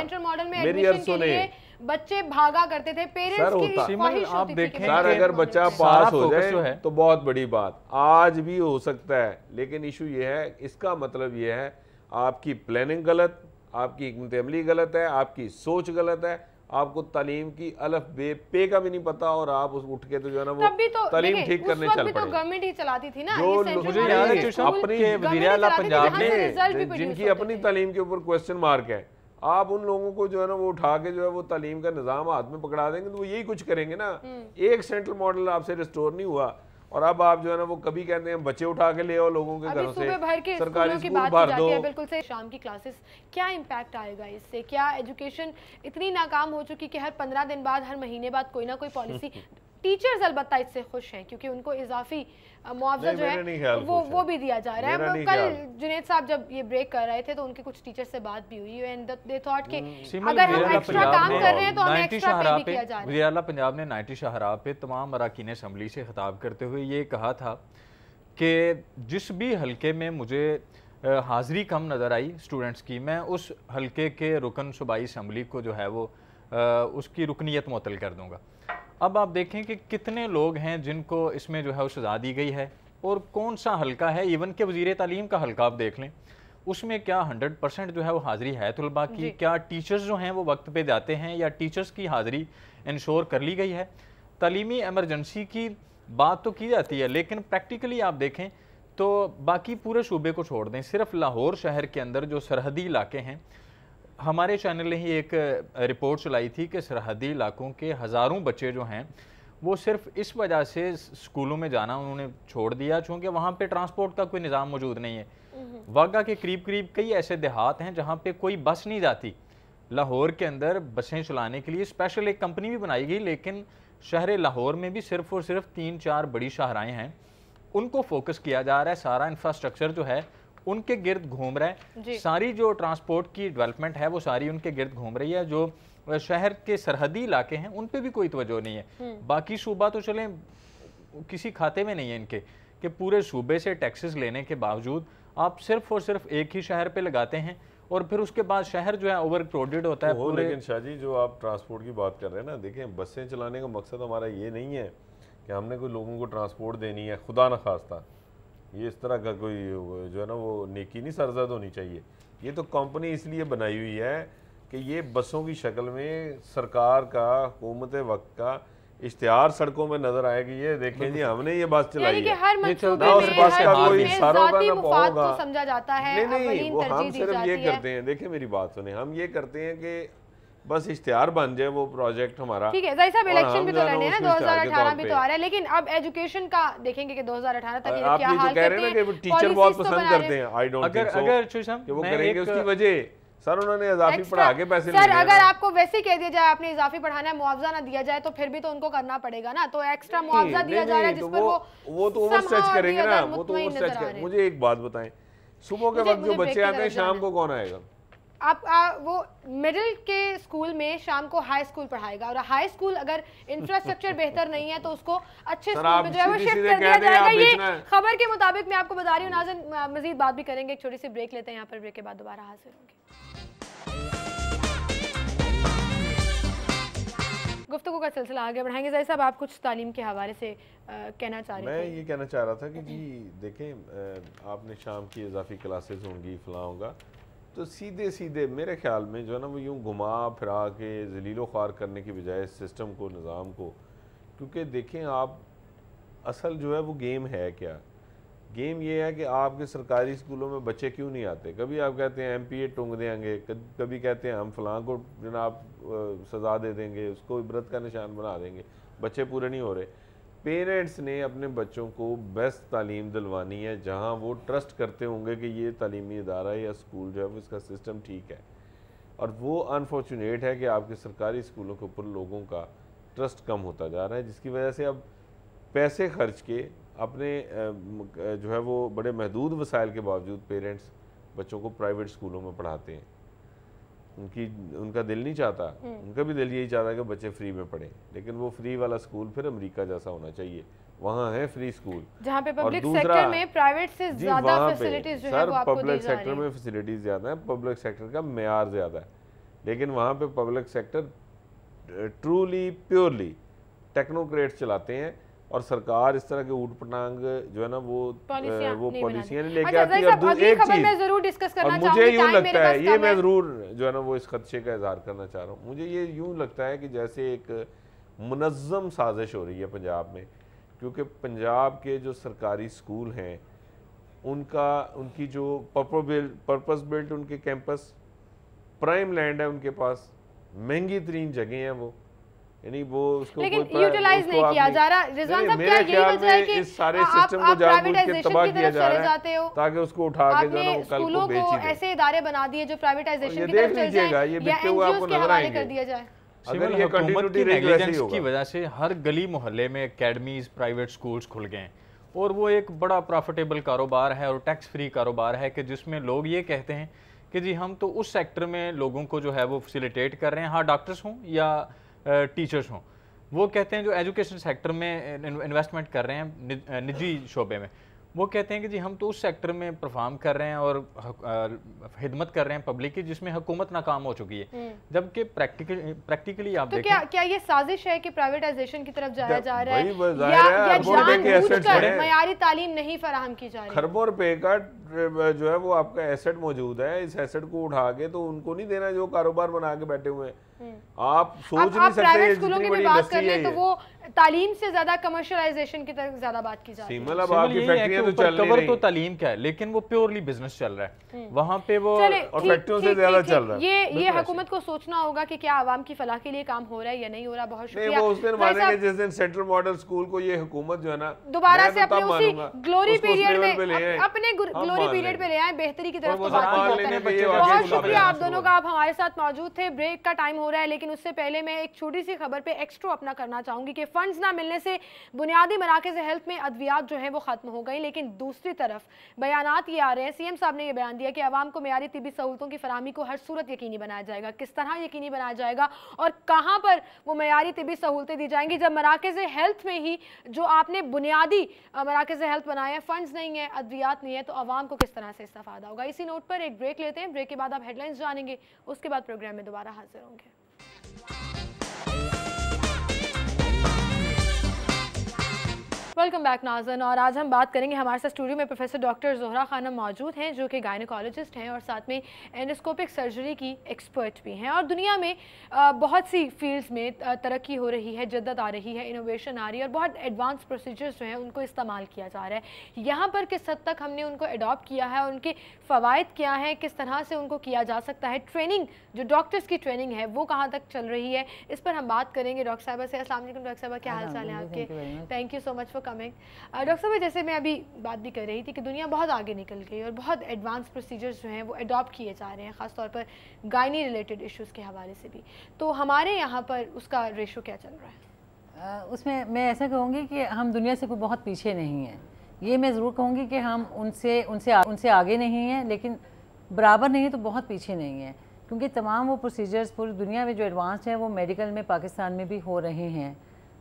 मेरी अर्ज सुने, बच्चे भागा करते थे, पेरेंट्स की ख्वाहिश होती थी कि सर अगर बच्चा पास हो जाए तो बहुत बड़ी बात, आज भी हो सकता है, लेकिन इशू ये है, इसका मतलब ये है आपकी प्लानिंग गलत, आपकी हिकमत अमली गलत है, आपकी सोच गलत है, आपको तालीम की अलफ बे पे का भी नहीं पता, और आप उस उठ के तो जो है ना वो तालीम ठीक करने चल पड़े। तो गवर्नमेंट ही चलाती थी ना, जो मुझे याद है अपनी पंजाब ने जिनकी अपनी तालीम के ऊपर क्वेश्चन मार्क है, आप उन लोगों को जो है ना वो उठा के जो है वो तालीम का निज़ाम हाथ में पकड़ा देंगे तो वो यही कुछ करेंगे ना। एक सेंट्रल मॉडल आपसे रिस्टोर नहीं हुआ, और अब आप जो है ना वो कभी कहते हैं बच्चे उठा के ले आओ लोगों के घरों से, सरकारी स्कूल भर दो। बिल्कुल से शाम की क्लासेस, क्या इम्पैक्ट आएगा इससे? क्या एजुकेशन इतनी नाकाम हो चुकी कि हर 15 दिन बाद, हर महीने बाद कोई ना कोई पॉलिसी टीचर्स अलबत्ता इससे खुश हैं क्योंकि उनको इजाफी मुआवजा जो है वो भी दिया जा रहा है। कल जुनैद साहब जब ये ब्रेक कर रहे थे तो उनके कुछ टीचर से बात भी हुई एंड दे थॉट कि अगर हम एक्स्ट्रा काम कर रहे हैं तो हमें एक्स्ट्रा पे भी किया जा रहा है। वज़ीर आला पंजाब ने 90 शाहराह पे तमाम अरकान असम्बली से खिताब करते हुए ये कहा था कि जिस भी हल्के में मुझे हाज़िरी कम नज़र आई स्टूडेंट्स की, मैं उस हल्के के रुकन सूबाई असम्बली को जो है वो उसकी रुकनीत मुअत्तल कर दूँगा। अब आप देखें कि कितने लोग हैं जिनको इसमें जो है वो सज़ा दी गई है, और कौन सा हल्का है, इवन के वज़ीर तालीम का हल्का आप देख लें, उसमें क्या 100% जो है वो हाज़िरी है तलबा की? क्या टीचर्स जो हैं वो वक्त पे जाते हैं, या टीचर्स की हाज़िरी इंश्योर कर ली गई है? तालीमी एमरजेंसी की बात तो की जाती है, लेकिन प्रैक्टिकली आप देखें तो बाकी पूरे सूबे को छोड़ दें, सिर्फ लाहौर शहर के अंदर जो सरहदी इलाके हैं, हमारे चैनल ने ही एक रिपोर्ट चलाई थी कि सरहदी इलाकों के हज़ारों बच्चे जो हैं वो सिर्फ इस वजह से स्कूलों में जाना उन्होंने छोड़ दिया चूँकि वहाँ पे ट्रांसपोर्ट का कोई निज़ाम मौजूद नहीं है। वागा के करीब करीब कई ऐसे देहात हैं जहाँ पे कोई बस नहीं जाती। लाहौर के अंदर बसें चलाने के लिए स्पेशल एक कंपनी भी बनाई गई, लेकिन शहर लाहौर में भी सिर्फ और सिर्फ 3-4 बड़ी शाहराएँ हैं, उनको फोकस किया जा रहा है, सारा इंफ्रास्ट्रक्चर जो है उनके गिर्द घूम रहा है, सारी जो ट्रांसपोर्ट की डेवलपमेंट है वो सारी उनके गिर्द घूम रही है। जो शहर के सरहदी इलाके हैं उन पे भी कोई तवज्जो नहीं है। बाकी सूबा तो चले किसी खाते में नहीं है इनके कि पूरे सूबे से टैक्सेस लेने के बावजूद आप सिर्फ और सिर्फ एक ही शहर पे लगाते हैं और फिर उसके बाद शहर जो है ओवर क्राउडेड होता है पूरे। लेकिन शाहजी जो आप ट्रांसपोर्ट की बात कर रहे हैं ना, देखें बसें चलाने का मकसद हमारा ये नहीं है कि हमने कोई लोगों को ट्रांसपोर्ट देनी है, खुदा न खास्ता ये इस तरह का कोई जो है ना वो नेकी नहीं सरजद होनी चाहिए। ये तो कंपनी इसलिए बनाई हुई है कि ये बसों की शक्ल में सरकार का, हुकूमत वक्त का इश्तिहार सड़कों में नजर आएगी, ये देखें जी हमने ये बस चलाई है। हर मंसूबे उस बस का कोई ज़ाती मुफाद को समझा जाता है। नहीं, वो हम सिर्फ ये करते हैं, देखें मेरी बात सुने, हम ये करते हैं कि बस इश्तिहार बन जाए वो प्रोजेक्ट हमारा। ठीक है ज़ाहिर साहब, इलेक्शन भी तो लड़ने हैं ना, 2018 भी तो आ रहा है, लेकिन अब एजुकेशन का देखेंगे कि 2018 तक आप क्या ये हाल जो कह रहे हैं ना कि टीचर बहुत पसंद करते हैं, आई डोंट थिंक सो कि वो करेंगे। उसकी वजह सर उन्होंने इजाफी पढ़ा के पैसे सर अगर आपको वैसे ही कह दिया जाए आपने इजाफी पढ़ाना है, मुआवजा ना दिया जाए तो फिर भी तो उनको करना पड़ेगा ना, तो एक्स्ट्रा मुआवजा दिया जा रहा है जिस पर वो तो ओवर स्ट्रेच करेंगे ना, वो तो ओवर स्ट्रेच करेंगे। मुझे एक बात बताएं, सुबह के वक्त जो बच्चे आते हैं शाम को कौन आएगा? आप वो मिडिल के स्कूल में शाम को हाई स्कूल पढ़ाएगा, और हाई स्कूल अगर इंफ्रास्ट्रक्चर बेहतर नहीं है तो उसको अच्छे स्कूल में जो है वो शिफ्ट कर दिया जाएगा। ये खबर के मुताबिक मैं आपको बता रही हूँ। नाज़रीन मजीद बात भी करेंगे, एक छोटी सी ब्रेक लेते हैं, यहाँ पर ब्रेक के बाद दोबारा हाजिर होंगे। गुफ्तगू का सिलसिला आगे बढ़ाएंगे। ज़ाहिर साहब आप कुछ तालीम के हवाले से कहना चाह रहे थे? मैं ये कहना चाह रहा था कि जी देखें, आपने शाम की इजाफी क्लासेस होंगी, फलां होगा, तो सीधे सीधे मेरे ख्याल में जो है ना वो यूँ घुमा फिरा के जलीलो ख्वार करने की बजाय सिस्टम को, निज़ाम को, क्योंकि देखें आप असल जो है वो गेम है क्या? गेम ये है कि आपके सरकारी स्कूलों में बच्चे क्यों नहीं आते। कभी आप कहते हैं MPA टूंग देंगे, कभी कहते हैं हम फलां को जनाब सज़ा दे देंगे, उसको इबरत का निशान बना देंगे, बच्चे पूरे नहीं हो रहे। पेरेंट्स ने अपने बच्चों को बेस्ट तालीम दिलवानी है, जहाँ वो ट्रस्ट करते होंगे कि ये तालीमी इदारा या स्कूल जो है वो इसका सिस्टम ठीक है। और वो अनफॉर्चुनेट है कि आपके सरकारी स्कूलों के ऊपर लोगों का ट्रस्ट कम होता जा रहा है, जिसकी वजह से अब पैसे खर्च के अपने जो है वो बड़े महदूद वसाइल के बावजूद पेरेंट्स बच्चों को प्राइवेट स्कूलों में पढ़ाते हैं। उनका दिल नहीं चाहता, उनका भी दिल यही चाहता है कि बच्चे फ्री में पढ़ें, लेकिन वो फ्री वाला स्कूल फिर अमेरिका जैसा होना चाहिए। वहाँ है फ्री स्कूल जहाँ पे पब्लिक सेक्टर में प्राइवेट से ज़्यादा फैसिलिटीज जो है वो आपको दी जा रही है। पब्लिक सेक्टर में फैसिलिटीज ज़्यादा है, पब्लिक सेक्टर का मेयार ज़्यादा है, लेकिन वहाँ पे public sector truly purely technocrats चलाते हैं, और सरकार इस तरह के ऊट पटांग जो है ना वो पॉलिसियां नहीं लेके आती है। अब एक चीज मैं जरूर डिस्कस करना चाहूंगा, मुझे यूं लगता है, ये मैं जरूर जो है ना वो इस खदशे का इजहार करना चाह रहा हूँ, मुझे ये यूं लगता है कि जैसे एक मुनज़्ज़म साजिश हो रही है पंजाब में, क्योंकि पंजाब के जो सरकारी स्कूल हैं उनकी जो पर्पस बिल्ट उनके कैंपस, प्राइम लैंड है उनके पास, महंगी तरीन जगह है वो, यानी वो उसको लेकिन यूटिलाइज नहीं किया जा रहा। रिजवान साहब क्या यही वजह है कि इस सारे सिस्टम को जानबूझ के तबाह किया जा रहा है ताकि उसको उठा के जो है वो कल को बेच ही दे। ऐसे इदारे बना दिए जो प्राइवेटाइजेशन की तरफ चल जाए ये बिकते हुए आपको नजर आएंगे कर दिया जाए। अगर ये कंटिन्यूटी नेग्लिजेंस की वजह से हर गली मोहल्ले में एकेडमीज, प्राइवेट स्कूल्स खुल गए हैं, और वो एक बड़ा प्रॉफिटेबल कारोबार है और टैक्स फ्री कारोबार है कि जिसमें लोग ये कहते हैं कि जी हम तो उस सेक्टर में लोगों को जो है वो फैसिलिटेट कर रहे हैं, हाँ डॉक्टर्स हों या टीचर्स हों, वो कहते हैं जो एजुकेशन सेक्टर में इन्वेस्टमेंट कर रहे हैं निजी शोबे में, वो कहते हैं कि जी हम तो उस सेक्टर में परफॉर्म कर रहे हैं और खिदमत कर रहे हैं पब्लिक की जिसमें हुकूमत नाकाम हो चुकी है। जबकि प्रैक्टिकली आप तो क्या ये साजिश है कि प्राइवेटाइजेशन की तरफ जाया जा रहा है या जानबूझकर मयारी तालीम नहीं फराहम की जा रही है? खरबों रुपए का जो है वो आपका एसेट मौजूद है, इस एसेट को उठा के तो उनको नहीं देना जो कारोबार बना के बैठे हुए हैं। आप सोच नहीं सकते प्राइवेट स्कूलों की भी बात कर ले तो वो तालीम से ज्यादा कमर्शियलाइजेशन की तरफ ज्यादा बात की जा रही है। अब आपकी फैक्ट्रियां तो चल रही हैं, तो तालीम क्या है, लेकिन वो प्योरली बिजनेस चल रहा है वहाँ पे वो, और फैक्ट्रियों से ज्यादा चल रहा है। ये हुकूमत को सोचना होगा कि क्या आवाम की फलाह के लिए काम हो रहा है या नहीं हो रहा। बहुत शुक्रिया। वो उस दिन मानेंगे जिस दिन सेंट्रल मॉडल स्कूल को ये हुकूमत जो है ना दोबारा से अपने उसी ग्लोरी पीरियड में अपने ग्लोरी पीरियड पे ले आए, बेहतरी की तरफ। बहुत शुक्रिया आप दोनों का, आप हमारे साथ मौजूद थे। ब्रेक का टाइम हो हो रहा है, लेकिन उससे पहले मैं एक छोटी सी खबर पे एक्स्ट्रा अपना करना चाहूँगी कि फ़ंड्स ना मिलने से बुनियादी मराकज़ हेल्थ में अद्वियात जो हैं वो ख़त्म हो गई। लेकिन दूसरी तरफ बयानात ये आ रहे हैं, CM साहब ने ये बयान दिया कि आवाम को मेयारी तिब्बी सहूलतों की फराहमी को हर सूरत यकीनी बनाया जाएगा। किस तरह यकीनी बनाया जाएगा और कहाँ पर वो मेयारी तिब्बी सहूलतें दी जाएंगी, जब मराकज़ हेल्थ में ही जो आपने बुनियादी मराकज़ हेल्थ बनाए हैं, फ़ंड्स नहीं है, अद्वियात नहीं है, तो आवाम को किस तरह से इस्तेफादा होगा। इसी नोट पर एक ब्रेक लेते हैं, ब्रेक के बाद आप हेडलाइंस जानेंगे, उसके बाद प्रोग्राम में दोबारा हाजिर होंगे। वेलकम बैक नाज़रीन, और आज हम बात करेंगे, हमारे साथ स्टूडियो में प्रोफेसर डॉक्टर ज़ोहरा खानम मौजूद हैं जो कि गायनेकोलॉजिस्ट हैं और साथ में एंडोस्कोपिक सर्जरी की एक्सपर्ट भी हैं। और दुनिया में बहुत सी फील्ड्स में तरक्की हो रही है, जद्दत आ रही है, इनोवेशन आ रही है और बहुत एडवांस प्रोसीजर्स जो हैं उनको इस्तेमाल किया जा रहा है। यहाँ पर किस हद तक हमने उनको अडॉप्ट किया है और उनके फ़वाइद क्या हैं, किस तरह से उनको किया जा सकता है, ट्रेनिंग जो डॉक्टर्स की ट्रेनिंग है वो कहाँ तक चल रही है, इस पर हम बात करेंगे डॉक्टर साहबा से। अस्सलाम वालेकुम डॉक्टर साहबा, क्या हाल चाल है आपके? Thank you so much for coming. Doctor साहब, जैसे मैं अभी बात भी कर रही थी कि दुनिया बहुत आगे निकल गई और बहुत एडवांस प्रोसीजर्स जो हैं वो अडॉप्ट किए जा रहे हैं, ख़ासतौर पर गायनी रिलेटेड इश्यूज़ के हवाले से भी। तो हमारे यहाँ पर उसका रेशो क्या चल रहा है? उसमें मैं ऐसा कहूँगी कि हम दुनिया से कोई बहुत पीछे नहीं हैं। ये मैं ज़रूर कहूँगी कि हम उनसे आगे नहीं हैं, लेकिन बराबर नहीं है तो बहुत पीछे नहीं हैं, क्योंकि तमाम वो प्रोसीजर्स पूरी दुनिया में जो एडवांस हैं वो मेडिकल में पाकिस्तान में भी हो रहे हैं।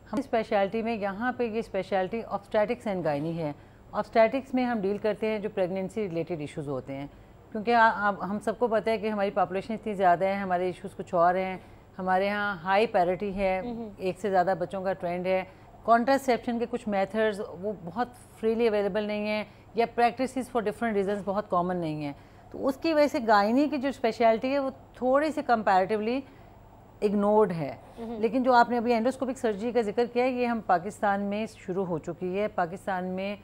हम स्पेशलिटी में यहाँ पे ये स्पेशलिटी ऑब्स्टेटिक्स एंड गायनी है। ऑब्स्टेटिक्स में हम डील करते हैं जो प्रेगनेंसी रिलेटेड इश्यूज़ होते हैं, क्योंकि हम सबको पता है कि हमारी पॉपुलेशन इतनी ज़्यादा है, हमारे इश्यूज़ कुछ और हैं। हमारे यहाँ हाई पैरिटी है, एक से ज़्यादा बच्चों का ट्रेंड है। कॉन्ट्रासेप्शन के कुछ मेथड्स वो बहुत फ्रीली अवेलेबल नहीं हैं, या प्रैक्टिसेस फॉर डिफरेंट रीजंस बहुत कॉमन नहीं है। तो उसकी वजह से गायनी की जो स्पेशलिटी है वो थोड़ी सी कंपैरेटिवली इग्नोर्ड है। लेकिन जो आपने अभी एंडोस्कोपिक सर्जरी का जिक्र किया है, ये हम पाकिस्तान में शुरू हो चुकी है। पाकिस्तान में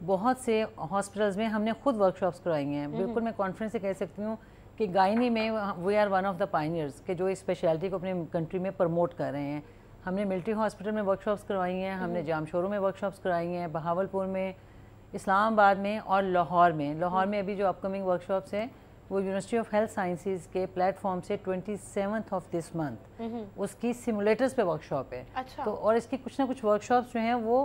बहुत से हॉस्पिटल्स में हमने खुद वर्कशॉप्स करवाई हैं। बिल्कुल मैं कॉन्फ्रेंस से कह सकती हूँ कि गायनी में we are one of the pioneers के जो इस स्पेशलिटी को अपने कंट्री में प्रमोट कर रहे हैं। हमने मिलिट्री हॉस्पिटल में वर्कशॉप्स करवाई हैं, हमने जामशोरों में वर्कशॉप्स कराई हैं, बहावलपुर में, इस्लामाबाद में और लाहौर में। लाहौर में अभी जो अपकमिंग वर्कशॉप्स हैं वो यूनिवर्सिटी ऑफ हेल्थ साइंसेज के प्लेटफॉर्म से 27th ऑफ दिस मंथ उसकी सिमुलेटर्स पे वर्कशॉप है। अच्छा। तो और इसकी कुछ ना कुछ वर्कशॉप्स जो हैं वो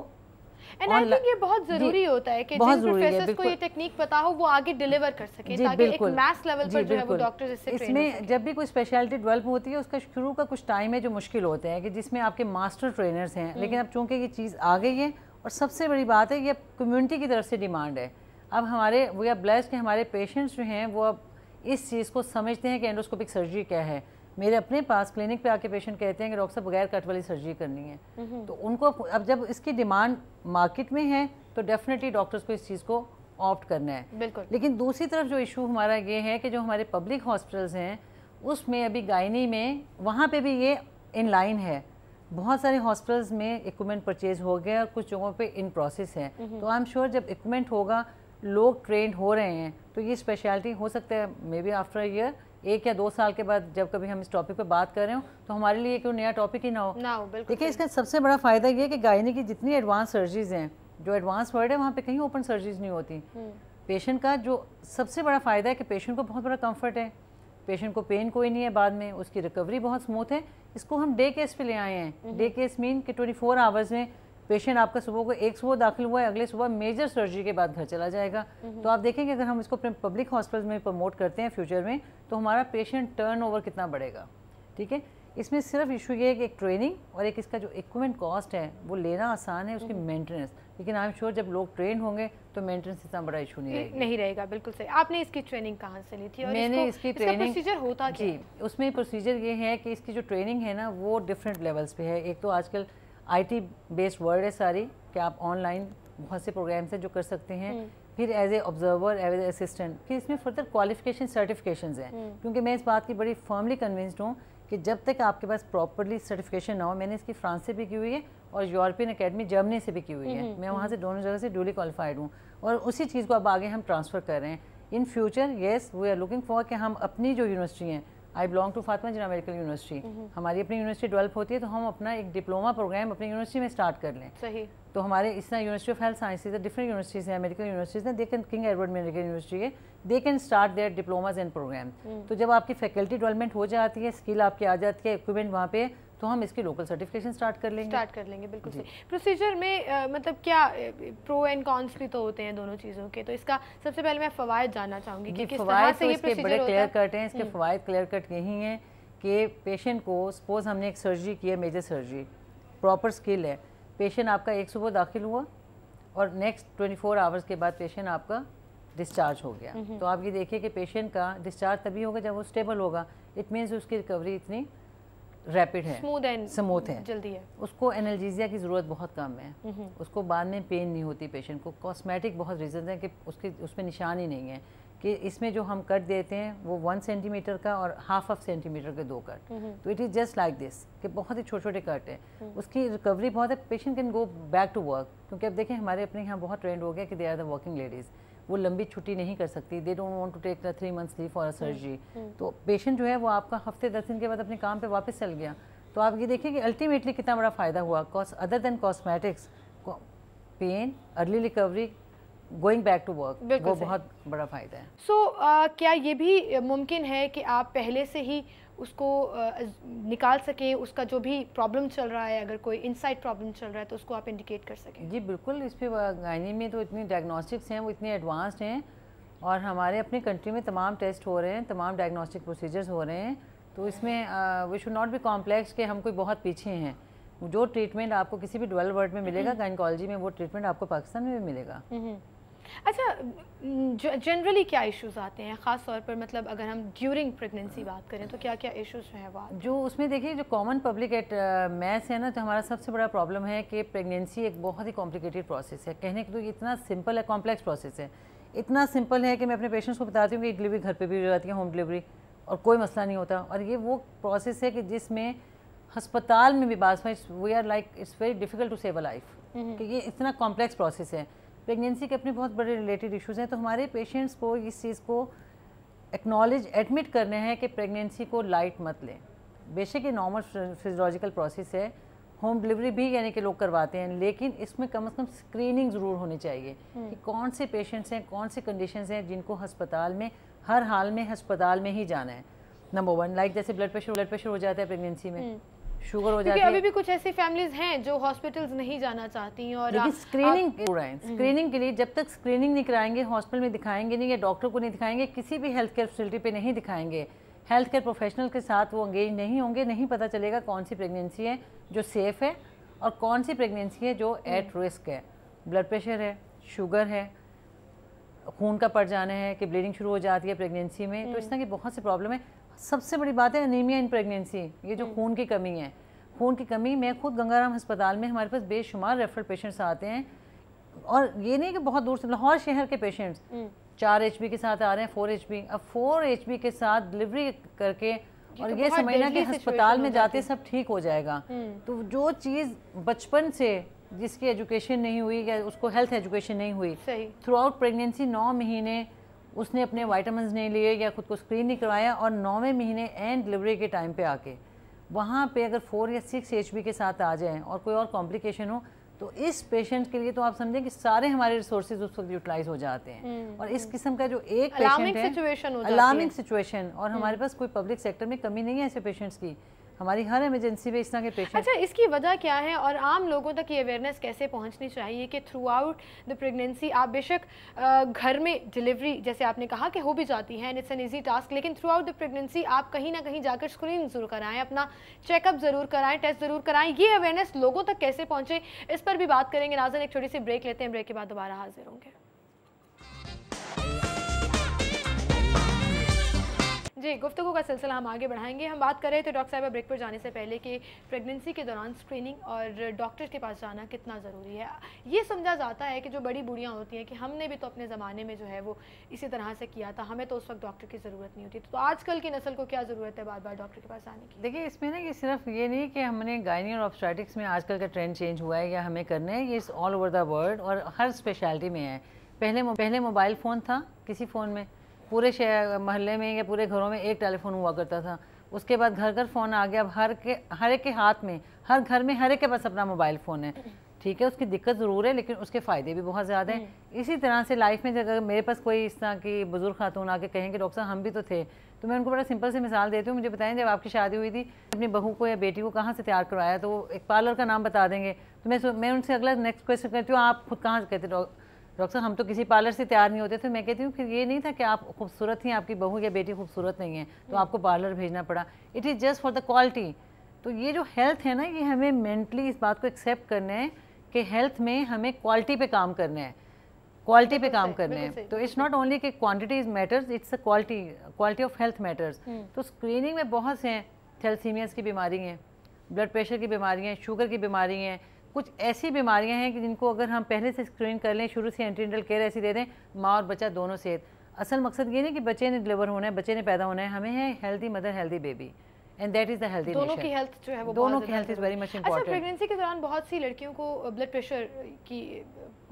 एंड आई थिंक ये बहुत ज़रूरी होता है कि जिन प्रोफेसर्स को ये टेक्निक पता हो वो आगे डिलीवर कर सकें, ताकि एक मैस लेवल पर जो है वो डॉक्टर्स इससे ट्रेन हो सकें। जब भी कोई स्पेशलिटी डेवलप होती है उसका शुरू का कुछ टाइम है जो मुश्किल होता है, कि जिसमें आपके मास्टर ट्रेनर्स हैं, लेकिन अब चूंकि ये चीज़ आ गई है और सबसे बड़ी बात है ये कम्युनिटी की तरफ से डिमांड है। अब हमारे वी आर ब्लेस्ड कि हमारे पेशेंट्स जो हैं वो अब इस चीज़ को समझते हैं कि एंडोस्कोपिक सर्जरी क्या है। मेरे अपने पास क्लिनिक पे आके पेशेंट कहते हैं कि डॉक्टर साहब बगैर कट वाली सर्जरी करनी है। तो उनको अब जब इसकी डिमांड मार्केट में है तो डेफिनेटली डॉक्टर्स को इस चीज़ को ऑप्ट करना है। बिल्कुल। लेकिन दूसरी तरफ जो इशू हमारा ये है कि जो हमारे पब्लिक हॉस्पिटल्स हैं उसमें अभी गायनी में वहाँ पे भी ये इन लाइन है। बहुत सारे हॉस्पिटल्स में इक्विपमेंट परचेज हो गया और कुछ जगहों पे इन प्रोसेस है। तो आई एम श्योर जब इक्विपमेंट होगा, लोग ट्रेंड हो रहे हैं, तो ये स्पेशलिटी हो सकता है मे बी आफ्टर ईयर, 1 या 2 साल के बाद जब कभी हम इस टॉपिक पे बात कर रहे हो तो हमारे लिए कोई नया टॉपिक ही ना हो। देखिए इसका सबसे बड़ा फ़ायदा ये है कि गायनी की जितनी एडवांस सर्जरीज हैं, जो एडवांस वर्ड है वहाँ पे कहीं ओपन सर्जरीज नहीं होती। पेशेंट का जो सबसे बड़ा फ़ायदा है कि पेशेंट को बहुत बड़ा कम्फर्ट है, पेशेंट को पेन कोई नहीं है, बाद में उसकी रिकवरी बहुत स्मूथ है। इसको हम डे केस पे ले आए हैं। डे केस मीन कि 24 आवर्स में पेशेंट आपका सुबह को एक सुबह दाखिल हुआ है, अगले सुबह मेजर सर्जरी के बाद घर चला जाएगा। तो आप देखेंगे अगर हम इसको अपने पब्लिक हॉस्पिटल में प्रमोट करते हैं फ्यूचर में, तो हमारा पेशेंट टर्नओवर कितना बढ़ेगा। ठीक है, इसमें सिर्फ इशू ये है कि एक ट्रेनिंग और एक इसका जो इक्विपमेंट कॉस्ट है वो लेना आसान है, उसकी मेंटेनेंस। लेकिन आई एम श्योर जब लोग ट्रेन होंगे तो मेंटेनेंस इतना बड़ा इशू नहीं रहेगा। बिल्कुल सही। आपने इसकी ट्रेनिंग कहाँ से ली थी? और मैंने इसकी ट्रेनिंग प्रोसीजर होता क्या है? उसमें प्रोसीजर ये है कि इसकी जो ट्रेनिंग है ना वो डिफरेंट लेवल्स पे है। एक तो आजकल IT बेस्ड वर्ल्ड है सारी, कि आप ऑनलाइन बहुत से प्रोग्राम्स हैं जो कर सकते हैं। फिर as a observer, as a assistant, फिर इसमें फर्दर क्वालिफिकेशन सर्टिफिकेशंस हैं। क्योंकि मैं इस बात की बड़ी फर्मली कन्विंस्ड हूँ कि जब तक आपके पास प्रॉपरली सर्टिफिकेशन ना हो, मैंने इसकी फ्रांस से भी की हुई है और यूरोपियन अकेडमी जर्मनी से भी की हुई है। मैं वहाँ से दोनों जगह से ड्यूली क्वालिफाइड हूँ और उसी चीज़ को अब आगे हम ट्रांसफ़र कर रहे हैं। In future yes we are looking for कि हम अपनी जो यूनिवर्सिटी हैं I belong to Fatima Jinnah medical university. हमारी अपनी यूनिवर्सिटी डेवलप होती है तो हम अपना एक डिप्लोमा प्रोग्राम अपनी यूनिवर्सिटी में स्टार्ट कर लें। सही। तो हमारे इस तरह university of health sciences different universities हैं, मेडिकल यूनिवर्सिटीज हैं, they can King Edward medical university है, they can start their diplomas and program. तो जब आपकी फैकल्टी डेवलपमेंट हो जाती है, स्किल आपकी आ जाती है, इक्विपमेंट वहाँ पे, तो हम इसकी लोकल सर्टिफिकेशन स्टार्ट कर लेंगे। बिल्कुल सही। प्रोसीजर में मतलब क्या प्रो एंड कॉन्स भी तो होते हैं दोनों चीज़ों के, तो इसका सबसे पहले मैं फ़वाइद जानना चाहूँगी कि किस तरह से ये प्रोसीजर बड़े क्लियर कट हैं। इसके फ़वाइद क्लियर कट यही हैं कि पेशेंट को सपोज हमने एक सर्जरी की है, मेजर सर्जरी, प्रॉपर स्किल है, पेशेंट आपका एक सुबह दाखिल हुआ और नेक्स्ट 24 आवर्स के बाद पेशेंट आपका डिस्चार्ज हो गया। तो आप ये देखिए कि पेशेंट का डिस्चार्ज तभी होगा जब वो स्टेबल होगा। इट मीन्स उसकी रिकवरी इतनी रैपिड है, स्मूथ है, जल्दी है। उसको एनाल्जेसिया की ज़रूरत बहुत कम है, उसको बाद में पेन नहीं होती पेशेंट को। कॉस्मेटिक बहुत रीज़न है कि उसमें निशान ही नहीं है कि इसमें जो हम कट देते हैं वो 1 सेंटीमीटर का और हाफ ऑफ सेंटीमीटर के 2 कट, तो it is just like this कि बहुत ही छोटे छोटे कट है। उसकी रिकवरी बहुत है, patient can go back to work. क्योंकि अब देखें हमारे अपने यहाँ बहुत ट्रेंड हो गया कि they are the working ladies, वो लंबी छुट्टी नहीं कर सकती, they don't want to take 3 months leave for a surgery. तो पेशेंट जो है वो आपका हफ्ते 10 दिन के बाद अपने काम पे वापस चल गया। तो आप ये देखिए कि अल्टीमेटली कितना बड़ा फ़ायदा हुआ। Other than cosmetics, pain, early recovery, going back to work, वो बहुत बड़ा फ़ायदा है। क्या ये भी मुमकिन है कि आप पहले से ही उसको निकाल सके, उसका जो भी प्रॉब्लम चल रहा है, अगर कोई इनसाइड प्रॉब्लम चल रहा है तो उसको आप इंडिकेट कर सकें? जी बिल्कुल, इस पर गायनी में तो इतनी डायग्नोस्टिक्स हैं, वो इतने एडवांस्ड हैं और हमारे अपनी कंट्री में तमाम टेस्ट हो रहे हैं, तमाम डायग्नोस्टिक प्रोसीजर्स हो रहे हैं। तो इसमें we should not be complex कि हम कोई बहुत पीछे हैं। जो ट्रीटमेंट आपको किसी भी डेवलप्ड वर्ल्ड में मिलेगा गायनकोलॉजी में, वो ट्रीटमेंट आपको पाकिस्तान में भी मिलेगा। अच्छा, जनरली क्या इश्यूज आते हैं ख़ास तौर पर, मतलब अगर हम ड्यूरिंग प्रेगनेंसी बात करें तो क्या क्या इश्यूज हैं वो? जो उसमें देखिए जो कॉमन पब्लिक एट मैथ्स है ना, तो हमारा सबसे बड़ा प्रॉब्लम है कि प्रेगनेंसी एक बहुत ही कॉम्प्लिकेटेड प्रोसेस है। कहने को तो इतना सिंपल है, कॉम्प्लेक्स प्रोसेस है। इतना सिंपल है कि मैं अपने पेशेंट्स को बताती हूँ कि डिलीवरी घर पे भी हो जाती है, होम डिलीवरी, और कोई मसला नहीं होता। और ये वो प्रोसेस है कि जिसमें अस्पताल में भी बात we are like it's very difficult to save a life, कि ये इतना कॉम्प्लेक्स प्रोसेस है। प्रेगनेंसी के अपने बहुत बड़े रिलेटेड इश्यूज़ हैं। तो हमारे पेशेंट्स को इस चीज़ को एक्नॉलेज एडमिट करने हैं कि प्रेगनेंसी को लाइट मत लें। बेशक ये नॉर्मल फिजियोलॉजिकल प्रोसेस है, होम डिलीवरी भी यानी कि लोग करवाते हैं, लेकिन इसमें कम से कम स्क्रीनिंग ज़रूर होनी चाहिए कि कौन से पेशेंट्स हैं, कौन से कंडीशंस हैं जिनको अस्पताल में हर हाल में अस्पताल में ही जाना है। नंबर 1, लाइक जैसे ब्लड प्रेशर हो जाता है प्रेगनेंसी में, शुगर हो जाती है। अभी भी कुछ ऐसी फैमिलीज हैं जो हॉस्पिटल्स नहीं जाना चाहती, और लेकिन स्क्रीनिंग के लिए जब तक स्क्रीनिंग नहीं कराएंगे, हॉस्पिटल में दिखाएंगे नहीं या डॉक्टर को नहीं दिखाएंगे, किसी भी हेल्थ केयर फैसिलिटी पे नहीं दिखाएंगे, हेल्थ केयर प्रोफेशनल के साथ वो एंगेज नहीं होंगे, नहीं पता चलेगा कौन सी प्रेगनेंसी है जो सेफ़ है और कौन सी प्रेगनेंसी है जो एट रिस्क है। ब्लड प्रेशर है, शुगर है, खून का पड़ जाना है कि ब्लीडिंग शुरू हो जाती है प्रेगनेंसी में, तो इस तरह की बहुत सी प्रॉब्लम है। सबसे बड़ी बात है एनीमिया इन प्रेगनेंसी, ये जो खून की कमी है, खून की कमी। मैं खुद गंगाराम अस्पताल में हमारे पास बेशुमार रेफरल पेशेंट्स आते हैं, और ये नहीं कि बहुत दूर से, लाहौर शहर के पेशेंट्स 4 HB के साथ आ रहे हैं, 4 HB। अब 4 HB के साथ डिलीवरी करके और ये समझना कि अस्पताल में जाते सब ठीक हो जाएगा। तो जो चीज़ बचपन से जिसकी एजुकेशन नहीं हुई या उसको हेल्थ एजुकेशन नहीं हुई, थ्रू आउट प्रेगनेंसी 9 महीने उसने अपने वाइटामिन नहीं लिए या खुद को स्क्रीन नहीं करवाया, और 9वें महीने एंड डिलीवरी के टाइम पे आके वहाँ पे अगर 4 या 6 HB के साथ आ जाएं और कोई और कॉम्प्लिकेशन हो, तो इस पेशेंट के लिए तो आप समझें कि सारे हमारे रिसोर्सेज उस वक्त यूटिलाइज हो जाते हैं। और इस किस्म का जो एक पेशेंट है, अलार्मिंग सिचुएशन, और हमारे पास कोई पब्लिक सेक्टर में कमी नहीं है ऐसे पेशेंट्स की। हमारी हर इमरजेंसी में इस तरह के पेशेंट। अच्छा, इसकी वजह क्या है और आम लोगों तक ये अवेयरनेस कैसे पहुंचनी चाहिए कि थ्रू आउट द प्रेगनेंसी आप बेशक घर में डिलीवरी जैसे आपने कहा कि हो भी जाती है, इट्स एन ईजी टास्क, लेकिन थ्रू आउट द प्रेगनेंसी आप कहीं ना कहीं जाकर स्क्रीनिंग ज़रूर कराएं, अपना चेकअप ज़रूर कराएं, टेस्ट ज़रूर कराएं। ये अवेयरनेस लोगों तक कैसे पहुँचे, इस पर भी बात करेंगे। नाज़रीन, एक छोटी सी ब्रेक लेते हैं, ब्रेक के बाद दोबारा हाजिर होंगे। जी, गुफ्तगू का सिलसिला हम आगे बढ़ाएंगे। हम बात कर रहे थे डॉक्टर साहिबा ब्रेक पर जाने से पहले कि प्रेगनेंसी के दौरान स्क्रीनिंग और डॉक्टर के पास जाना कितना ज़रूरी है। ये समझा जाता है कि जो बड़ी बूढ़ियाँ होती हैं कि हमने भी तो अपने ज़माने में जो है वो इसी तरह से किया था, हमें तो उस वक्त डॉक्टर की ज़रूरत नहीं होती। तो आजकल की नस्ल को क्या ज़रूरत है बार बार डॉक्टर के पास आने की? देखिए, इसमें ना कि सिर्फ ये नहीं कि हमने गायनी और ऑब्स्टेट्रिक्स में आजकल का ट्रेंड चेंज हुआ है या हमें करना है, ये ऑल ओवर द वर्ल्ड और हर स्पेशलिटी में है। पहले मोबाइल फ़ोन था, किसी फ़ोन में पूरे मोहल्ले में या पूरे घरों में एक टेलीफोन हुआ करता था, उसके बाद घर घर फ़ोन आ गया। अब हर एक के हाथ में, हर घर में हर एक के पास अपना मोबाइल फ़ोन है। ठीक है, उसकी दिक्कत ज़रूर है लेकिन उसके फ़ायदे भी बहुत ज़्यादा हैं। इसी तरह से लाइफ में अगर मेरे पास कोई इस तरह की बुजुर्ग खातून आके कहें कि डॉक्टर साहब हम भी तो थे, तो मैं उनको बड़ा सिंपल सी मिसाल देती हूँ। मुझे बताएं जब आपकी शादी हुई थी अपनी बहू को या बेटी को कहाँ से तैयार करवाया, तो वो एक पार्लर का नाम बता देंगे। तो मैं उनसे अगला नेक्स्ट क्वेश्चन करती हूँ, आप खुद कहाँ से कहते डॉक्टर साहब हम तो किसी पार्लर से तैयार नहीं होते थे। मैं कहती हूँ फिर ये नहीं था कि आप खूबसूरत थी, आपकी बहू या बेटी खूबसूरत नहीं है तो आपको पार्लर भेजना पड़ा। It is just for the quality. तो ये जो हेल्थ है ना, ये हमें मेंटली इस बात को एक्सेप्ट करना है कि हेल्थ में हमें क्वालिटी पे काम करना है, क्वालिटी पे काम करना है। तो इट्स नॉट ओनली कि quantity matters, it's a quality of health matters. तो स्क्रीनिंग में बहुत से हैं, थैलेसीमियास की बीमारी हैं, ब्लड प्रेशर की बीमारियाँ हैं, शुगर की बीमारी हैं, कुछ ऐसी बीमारियां हैं कि जिनको अगर हम पहले से स्क्रीन कर लें, शुरू से एंटीनेटल केयर ऐसी दे दें, माँ और बच्चा दोनों सेहत। असल मकसद ये नहीं कि बच्चे ने डिलीवर होना है, बच्चे ने पैदा होना है, हमें है healthy mother healthy baby, and that is the healthy nation. दोनों की हेल्थ जो है वो दोनों की health is very much important. अच्छा, प्रेगनेंसी के दौरान बहुत सी लड़कियों को ब्लड प्रेशर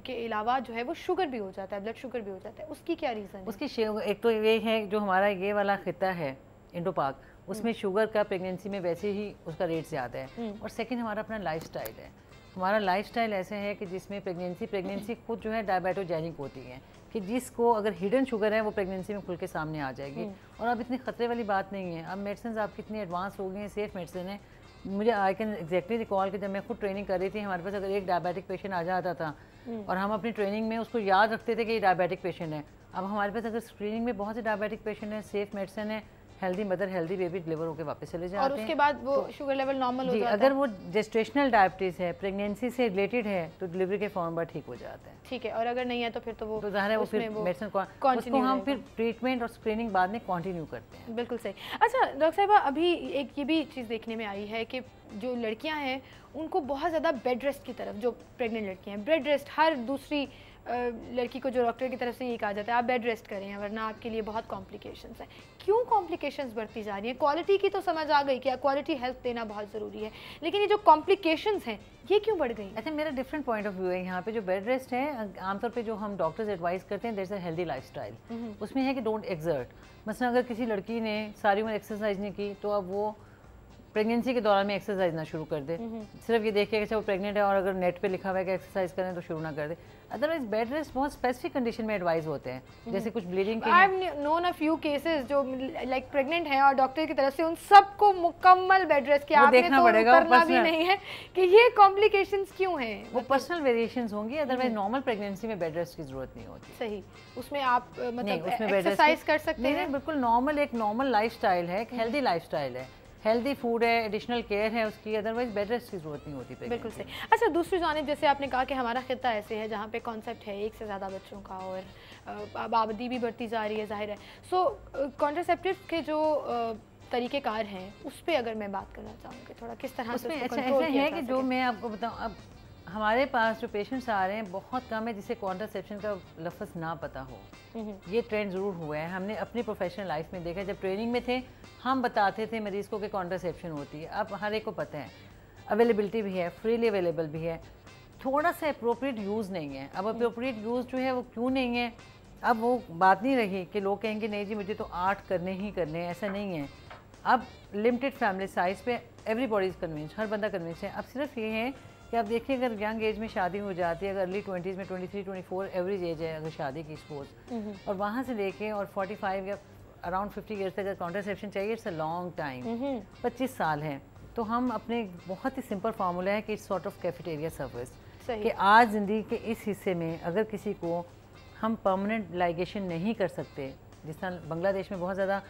के अलावा जो है वो शुगर भी हो जाता है, ब्लड शुगर भी हो जाता है, उसकी क्या रीज़न है? उसकी एक तो ये है जो हमारा ये वाला खिता है इंडो पाक, उसमें शुगर का प्रेगनेंसी में वैसे ही उसका रेट ज़्यादा है। और सेकेंड हमारा अपना लाइफ स्टाइल है। हमारा लाइफस्टाइल ऐसे है कि जिसमें प्रेगनेंसी खुद जो है डायबिटोजेनिक होती है, कि जिसको अगर हिडन शुगर है वो प्रेगनेंसी में खुल के सामने आ जाएगी। और अब इतनी ख़तरे वाली बात नहीं है, अब मेडिसिन आपकी इतनी एडवांस हो गई हैं, सेफ मेडिसिन है। मुझे आई कैन एग्जैक्टली रिकॉल कि जब मैं खुद ट्रेनिंग कर रही थी, हमारे पास अगर एक डायबिटिक पेशेंट आ जाता था और हम अपनी ट्रेनिंग में उसको याद रखते थे कि ये डायबिटिक पेशेंट है। अब हमारे पास अगर स्क्रीनिंग में बहुत से डायबिटिक पेशेंट हैं, सेफ मेडिसिन है, healthy mother healthy baby deliver होकर वापस चले जाते हैं। और उसके बाद वो शुगर लेवल नॉर्मल हो जाता है। अगर वो जेस्टेशनल डायबिटीज़ है, प्रेगनेंसी से रिलेटेड है, तो डिलीवरी के फॉर्म पर ठीक हो जाता है। ठीक है, और अगर नहीं है तो फिर तो वो ज़ाहिर है वो फिर मेडिसिन उसको हम फिर ट्रीटमेंट और स्क्रीनिंग बाद में कंटिन्यू करते हैं। बिल्कुल सही। अच्छा डॉक्टर साहिबा, अभी एक ये भी चीज़ देखने में आई है कि जो लड़कियां हैं उनको बहुत ज़्यादा बेड रेस्ट की तरफ, जो प्रेग्नेंट लड़कियां हैं, बेड रेस्ट हर दूसरी लड़की को जो डॉक्टर की तरफ से ये कहा जाता है आप बेड रेस्ट करें वरना आपके लिए बहुत कॉम्प्लिकेशंस हैं। क्यों कॉम्प्लिकेशंस बढ़ती जा रही हैं? क्वालिटी की तो समझ आ गई कि क्वालिटी हेल्थ देना बहुत ज़रूरी है, लेकिन ये जो कॉम्प्लिकेशंस हैं ये क्यों बढ़ गई? अच्छा, मेरा डिफरेंट पॉइंट ऑफ व्यू है यहाँ पे। जो बेड रेस्ट है आमतौर पे जो हम डॉक्टर्स एडवाइस करते हैं दैट्स अ हेल्दी लाइफस्टाइल। उसमें है कि डोंट एक्सर्ट। मसलन अगर किसी लड़की ने सारी उम्र एक्सरसाइज नहीं की तो अब वो प्रेगनेंसी के दौरान में एक्सरसाइज ना शुरू कर दे, सिर्फ ये देख के कि वो प्रेग्नेंट है और अगर नेट पे लिखा हुआ है कि एक्सरसाइज करें तो शुरू ना कर दे। अदरवाइज बेड रेस्ट बहुत स्पेसिफिक कंडीशन में एडवाइस होते हैं, जैसे कुछ ब्लीडिंग के। I have known a few cases जो लाइक प्रेग्नेंट हैं और डॉक्टर की तरफ से उन सबको मुकम्मल बेड रेस्ट किया, आपने देखना तो पड़ेगा, करना भी नहीं है कि ये कॉम्प्लिकेशंस क्यों हैं। वो पर्सनल वेरिएशंस होंगी, अदरवाइज नॉर्मल प्रेगनेंसी में बेड रेस्ट की जरूरत नहीं होती। सही, उसमें आप मतलब एक्सरसाइज कर सकते हैं। बिल्कुल नॉर्मल, एक नॉर्मल लाइफस्टाइल है, एक हेल्दी लाइफस्टाइल है, हेल्दी फूड है, एडिशनल केयर है उसकी, अदरवाइज बेड रेस्ट की जरूरत नहीं होती। बिल्कुल सही। अच्छा, दूसरी जानिब जैसे आपने कहा कि हमारा खिता ऐसे है जहाँ पे कॉन्सेप्ट है एक से ज़्यादा बच्चों का और अब आबादी भी बढ़ती जा रही है, जाहिर है। सो कॉन्ट्रासेप्टिव के जो तरीक़ेकार हैं उस पर अगर मैं बात करना चाहूँगी थोड़ा, किस तरह से अच्छा ऐसा है कि जो मैं आपको बताऊँ, अब हमारे पास जो पेशेंट्स आ रहे हैं बहुत कम है जिसे कॉन्ट्रासेप्शन का लफ्ज़ ना पता हो। ये ट्रेंड ज़रूर हुआ है, हमने अपनी प्रोफेशनल लाइफ में देखा। जब ट्रेनिंग में थे हम बताते थे मरीज़ को कि कॉन्ट्रासेप्शन होती है, अब हर एक को पता है, अवेलेबिलिटी भी है, फ्रीली अवेलेबल भी है, थोड़ा सा अप्रोप्रिएट यूज़ नहीं है। अब अप्रोप्रिएट यूज़ जो है वो क्यों नहीं है, अब वो बात नहीं रही कि लोग कहेंगे नहीं जी मुझे तो 8 करने ही करने, ऐसा नहीं है। अब लिमिटेड फैमिली साइज़ पे एवरीबॉडी इज़ कन्विंस, हर बंदा कन्विंस है। अब सिर्फ ये है कि आप देखिए अगर यंग एज में शादी हो जाती है, अगर अर्ली 20s में 23-24 एवरेज एज है अगर शादी की सपोज, और वहाँ से लेके और 45 या अराउंड 50 ईयर्स तक अगर कॉन्ट्रासेप्शन चाहिए, इट्स अ लॉन्ग टाइम, 25 साल है। तो हम अपने बहुत ही सिंपल फार्मूला है कि it's sort of cafeteria service, कि आज ज़िंदगी के इस हिस्से में अगर किसी को हम परमानेंट लाइगेशन नहीं कर सकते, जिस तरह बांग्लादेश में बहुत ज़्यादा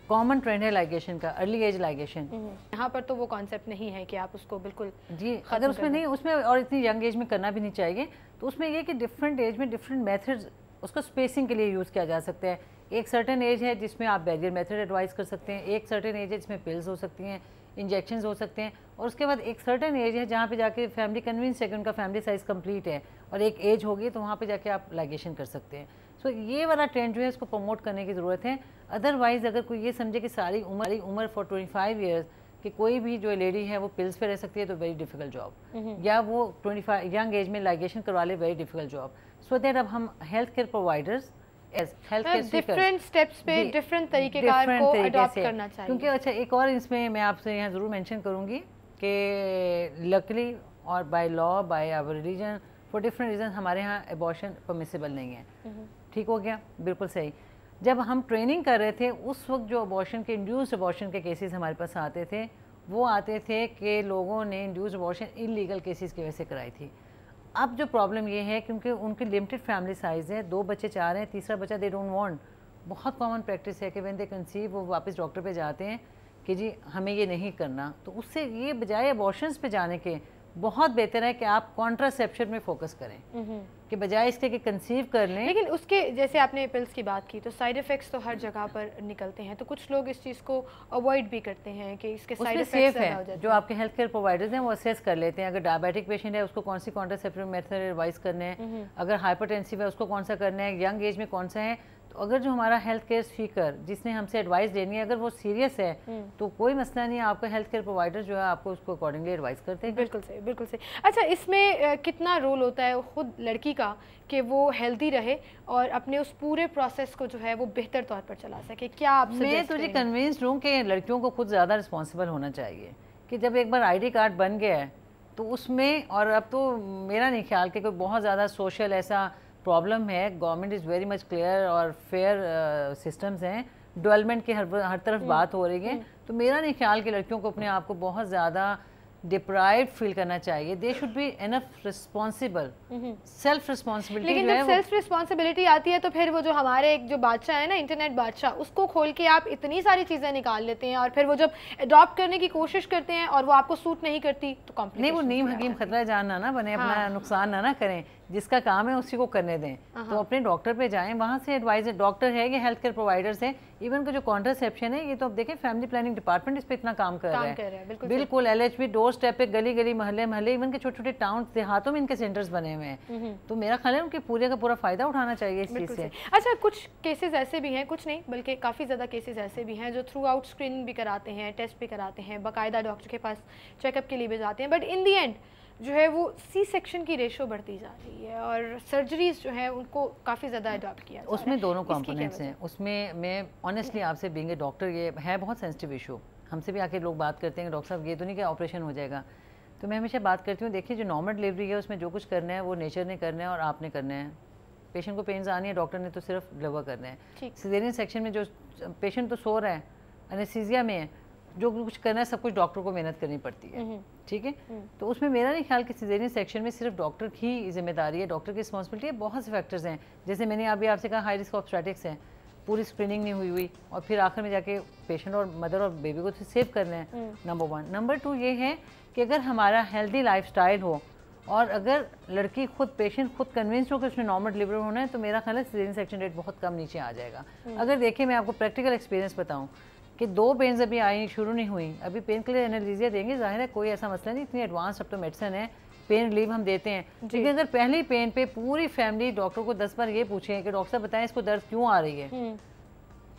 कॉमन ट्रेंड है लाइगेशन का, अर्ली एज लाइगेशन, यहाँ पर तो वो कॉन्सेप्ट नहीं है कि आप उसको बिल्कुल जी, अगर उसमें नहीं, उसमें और इतनी यंग एज में करना भी नहीं चाहिए। तो उसमें ये कि डिफरेंट एज में डिफरेंट मेथड्स उसको स्पेसिंग के लिए यूज़ किया जा सकता है। एक सर्टेन एज है जिसमें आप बैरियर मेथड एडवाइस कर सकते हैं, एक सर्टेन एज है जिसमें पिल्स हो सकती हैं, इंजेक्शंस हो सकते हैं, और उसके बाद एक सर्टेन एज है जहाँ पे जाके फैमिली कन्विंस है कि उनका फैमिली साइज़ कंप्लीट है, और एक एज होगी तो वहाँ पे जाके आप लाइगेशन कर सकते हैं। सो ये वाला ट्रेंड जो है इसको प्रमोट करने की ज़रूरत है। अदरवाइज़ अगर कोई ये समझे कि सारी उम्र फॉर 25 ईयर्स कि कोई भी जो लेडी है वो पिल्स पे रह सकती है, तो वेरी डिफिकल्ट जॉब, या वो 25 यंग एज में लाइगेशन करवा ले, very difficult job. So that अब हम health care providers different steps पे डिफरेंट तरीकेकार को अडॉप्ट करना चाहिए। क्योंकि अच्छा एक और इसमें मैं आपसे यहाँ ज़रूर मेंशन करूँगी कि लकली और by law by our religion for different reason हमारे यहाँ एबॉर्शन परमिसिबल नहीं है। ठीक हो गया, बिल्कुल सही। जब हम ट्रेनिंग कर रहे थे उस वक्त जो अबॉर्शन के इंड्यूस्ड अबॉर्शन के केसेस हमारे पास आते थे वो आते थे कि लोगों ने इंड्यूस्ड अबॉर्शन इलीगल केसेस की वजह से कराई थी। अब जो प्रॉब्लम ये है क्योंकि उनकी लिमिटेड फैमिली साइज़ है, 2 बच्चे चाह रहे हैं, तीसरा बच्चा दे डोंट वांट। बहुत कॉमन प्रैक्टिस है कि व्हेन दे कंसीव वो वापस डॉक्टर पे जाते हैं कि जी हमें ये नहीं करना। तो उससे ये बजाय अबॉर्शंस पे जाने के बहुत बेहतर है कि आप कॉन्ट्रासेप्शन में फोकस करें कि बजाय इसके कि कंसीव कर लें। लेकिन उसके जैसे आपने पिल्स की बात की तो साइड इफेक्ट्स तो हर जगह पर निकलते हैं, तो कुछ लोग इस चीज़ को अवॉइड भी करते हैं कि इसके साइड इफेक्ट्स ज़्यादा हो जाते हैं। जो आपके हेल्थ केयर प्रोवाइडर्स हैं वो असेस कर लेते हैं। अगर डायबिटिक पेशेंट है उसको कौन सी कॉन्ट्रासेप्टिव मेथड एडवाइस करने हैं, अगर हाइपरटेंसिव है उसको कौन सा करना है, यंग एज में कौन सा है। तो अगर जो हमारा हेल्थ केयर सीकर जिसने हमसे एडवाइस देनी है अगर वो सीरियस है तो कोई मसला नहीं है, आपका हेल्थ केयर प्रोवाइडर जो है आपको उसको अकॉर्डिंगली एडवाइस करते हैं। बिल्कुल सही, बिल्कुल सही। अच्छा, इसमें कितना रोल होता है खुद लड़की का कि वो हेल्दी रहे और अपने उस पूरे प्रोसेस को जो है वो बेहतर तौर पर चला सके? क्या आप मैं तुझे कन्विंस्ड हूँ कि लड़कियों को खुद ज़्यादा रिस्पॉन्सिबल होना चाहिए कि जब एक बार ID कार्ड बन गया है तो उसमें, और अब तो मेरा नहीं ख्याल कि कोई बहुत ज़्यादा सोशल ऐसा प्रॉब्लम है। Government is very much clear और फेयर सिस्टम्स हैं, डेवलपमेंट की हर तरफ बात हो रही है। तो मेरा नहीं ख्याल कि लड़कियों को अपने आप को बहुत ज़्यादा डिप्राइव्ड फील करना चाहिए। They should be enough responsible, self responsibility. लेकिन जब सेल्फ रिस्पॉन्सिबिलिटी आती है तो फिर वो जो हमारे एक जो बादशाह है ना, इंटरनेट बादशाह, उसको खोल के आप इतनी सारी चीज़ें निकाल लेते हैं और फिर वो जब अडॉप्ट करने की कोशिश करते हैं और वो आपको सूट नहीं करती तो कॉम्प्लिकेशन नहीं, वो नीम हकीम खतरा जानना ना बने, अपना नुकसान ना करें। जिसका काम है उसी को करने दें। तो अपने डॉक्टर पे जाएं, वहाँ से एडवाइस, डॉक्टर है कि हेल्थ केयर प्रोवाइडर्स है, इवन को जो कॉन्ट्रासेप्शन है ये तो अब देखें फैमिली प्लानिंग डिपार्टमेंट इस पे इतना काम कर रहा है। बिल्कुल LHB डोर स्टेप पे, गली गली महल्ले महल्ले, इवन के छोटे छोटे टाउन देहातों में इनके सेंटर्स बने हुए हैं। तो मेरा ख्याल है उनके पूरे का पूरा फायदा उठाना चाहिए इस चीज़ से। अच्छा, कुछ केसेस ऐसे भी हैं, कुछ नहीं बल्कि काफ़ी ज़्यादा केसेस ऐसे भी हैं जो थ्रू आउट स्क्रीनिंग भी कराते हैं, टेस्ट भी कराते हैं, बाकायदा डॉक्टर के पास चेकअप के लिए भी जाते हैं, बट इन दी एंड जो है वो C सेक्शन की रेशो बढ़ती जा रही है और सर्जरीज जो है उनको काफ़ी ज़्यादा अडॉप्ट किया जा रहा है। उसमें दोनों कंपोनेंट्स हैं। उसमें मैं ऑनेस्टली आपसे बीइंग ए डॉक्टर, ये है बहुत सेंसिटिव इशू। हमसे भी आके लोग बात करते हैं डॉक्टर साहब ये तो नहीं कि ऑपरेशन हो जाएगा। तो मैं हमेशा बात करती हूँ, देखिए जो नॉर्मल डिलीवरी है उसमें जो कुछ करना है वो नेचर ने करना है और आपने करना है। पेशेंट को पेन्स आनी है, डॉक्टर ने तो सिर्फ डिलीवर करना है। सिजेरियन सेक्शन में जो पेशेंट तो सो रहा है, एनेस्थीसिया में है, जो कुछ करना है सब कुछ डॉक्टर को मेहनत करनी पड़ती है। ठीक है, तो उसमें मेरा नहीं ख्याल कि सिजेरियन सेक्शन में सिर्फ डॉक्टर की जिम्मेदारी है, डॉक्टर की रिस्पॉन्सिबिलिटी है। बहुत से फैक्टर्स हैं, जैसे मैंने अभी आपसे कहा हाई रिस्क ऑब्स्टेटिक्स हैं, पूरी स्क्रीनिंग नहीं हुई और फिर आखिर में जाके पेशेंट और मदर और बेबी को सेव करना है, नंबर 1। नंबर 2 ये है कि अगर हमारा हेल्दी लाइफस्टाइल हो और अगर लड़की खुद, पेशेंट खुद कन्विंस हो कि उसने नॉर्मल डिलीवरी होना है तो मेरा ख्याल है सिजेरियन सेक्शन रेट बहुत कम नीचे आ जाएगा। अगर देखिए मैं आपको प्रैक्टिकल एक्सपीरियंस बताऊँ कि 2 पेन्स अभी आई, शुरू नहीं हुई, अभी पेन किलर एनालिसिया देंगे, जाहिर है कोई ऐसा मसला नहीं, इतनी एडवांस अब तो मेडिसिन है, पेन रिलीव हम देते हैं। लेकिन अगर पहली पेन पे पूरी फैमिली डॉक्टर को 10 बार ये पूछे कि डॉक्टर साहब बताएं इसको दर्द क्यों आ रही है,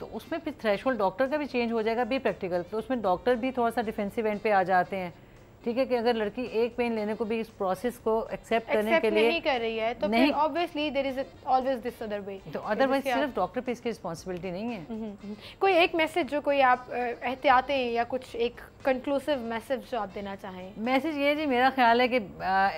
तो उसमें फिर थ्रेशोल्ड डॉक्टर का भी चेंज हो जाएगा, भी प्रैक्टिकल। तो उसमें डॉक्टर भी थोड़ा सा डिफेंसिव एंड पे आ जाते हैं। ठीक है कि अगर लड़की एक पेन लेने को भी इस प्रोसेस को एक्सेप्ट करने के लिए नहीं कर रही है तो फिर obviously there is always this other way, तो अदरवाइज सिर्फ डॉक्टर पे इसकी रिस्पांसिबिलिटी नहीं है। कोई एक मैसेज जो कोई आप एहतियातें या कुछ एक कंक्लूसिव मैसेज जो आप देना चाहें? मैसेज ये जी, मेरा ख्याल है कि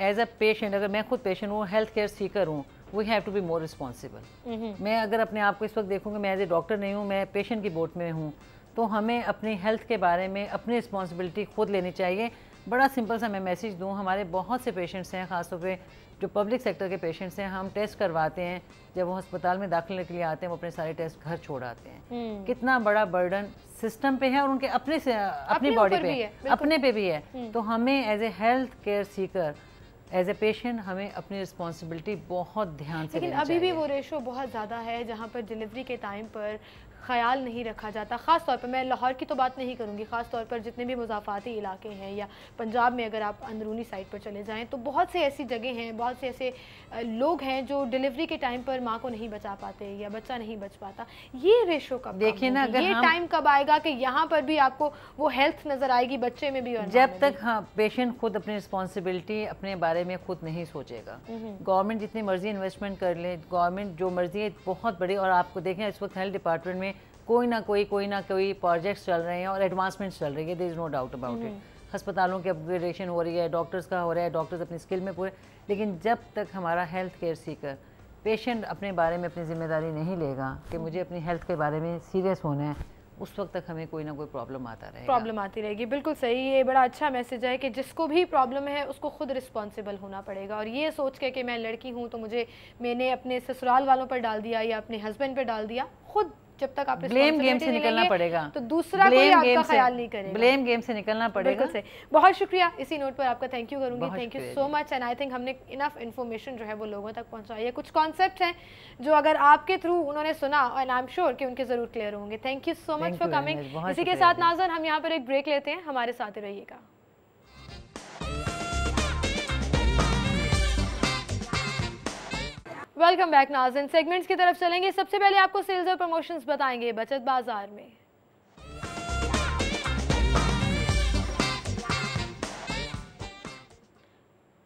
एज अ पेशेंट, अगर मैं खुद पेशेंट हूँ, हेल्थ केयर सीकर हूँ, we have to be more responsible. मैं अगर अपने आप को इस वक्त देखूँगी, मैं एज ए डॉक्टर नहीं हूँ, मैं पेशेंट की बोट में हूँ, तो हमें अपनी हेल्थ के बारे में अपनी रिस्पॉन्सिबिलिटी खुद लेनी चाहिए। बड़ा सिंपल सा मैं मैसेज दूँ, हमारे बहुत से पेशेंट्स हैं, ख़ासतौर पे जो पब्लिक सेक्टर के पेशेंट्स हैं, हम टेस्ट करवाते हैं, जब वो अस्पताल में दाखिले के लिए आते हैं वो अपने सारे टेस्ट घर छोड़ आते हैं। कितना बड़ा बर्डन सिस्टम पे है और उनके अपनी बॉडी पे, अपने पे भी है। तो हमें as a health care seeker, as a patient, हमें अपनी रिस्पॉन्सिबिलिटी बहुत ध्यान से लेकिन अभी भी वो रेशो बहुत ज़्यादा है जहाँ पर डिलीवरी के टाइम पर ख़याल नहीं रखा जाता। ख़ास तौर पर मैं लाहौर की तो बात नहीं करूँगी, ख़ास तौर पर जितने भी मुज़ाफ़ाती इलाके हैं या पंजाब में अगर आप अंदरूनी साइड पर चले जाएं तो बहुत से ऐसी जगह हैं, बहुत से ऐसे लोग हैं जो डिलीवरी के टाइम पर माँ को नहीं बचा पाते या बच्चा नहीं बच पाता। ये रेशो कब देखिए ना, अगर ये टाइम कब आएगा कि यहाँ पर भी आपको वो हेल्थ नज़र आएगी बच्चे में भी और जब तक हाँ पेशेंट खुद अपनी रिस्पॉन्सिबिलिटी अपने बारे में खुद नहीं सोचेगा। गवर्नमेंट जितनी मर्जी इन्वेस्टमेंट कर ले, गवर्नमेंट जो मर्जी है बहुत बड़ी, और आपको देखें इस वक्त हेल्थ डिपार्टमेंट में कोई ना कोई प्रोजेक्ट्स चल रहे हैं और एडवांसमेंट्स चल रही है, there is no doubt about it. अस्पतालों की अपग्रेडेशन हो रही है, डॉक्टर्स का हो रहा है, डॉक्टर्स अपनी स्किल में पूरे, लेकिन जब तक हमारा हेल्थ केयर सीकर पेशेंट अपने बारे में अपनी जिम्मेदारी नहीं लेगा कि मुझे अपनी हेल्थ के बारे में सीरियस होना है, उस वक्त तक हमें कोई ना कोई प्रॉब्लम आती रहेगी। बिल्कुल सही, ये बड़ा अच्छा मैसेज है कि जिसको भी प्रॉब्लम है उसको खुद रिस्पॉन्सिबल होना पड़ेगा, और ये सोच के कि मैं लड़की हूँ तो मैंने अपने ससुराल वालों पर डाल दिया या अपने हस्बैंड पर डाल दिया, खुद जब तक आप ब्लेम गेम से निकलना पड़ेगा तो दूसरा कोई आपका ख्याल नहीं करेगा, ब्लेम गेम से निकलना पड़ेगा। बिल्कुल सही, बहुत शुक्रिया। इसी नोट पर आपका थैंक यू करूंगी, thank you so much. And I think हमने इनफ इन्फॉर्मेशन जो है वो लोगों तक पहुंचाई है। कुछ कॉन्सेप्ट हैं जो अगर आपके थ्रू उन्होंने सुना एंड आई एम श्योर कि उनके जरूर क्लियर होंगे। Thank you so much for coming. इसी के साथ नाज़रीन हम यहाँ पर एक ब्रेक लेते हैं, हमारे साथ रहिएगा। वेलकम बैक नाज़रीन, सेगमेंट्स की तरफ चलेंगे। सबसे पहले आपको सेल्स और प्रमोशंस बताएंगे बचत बाजार में।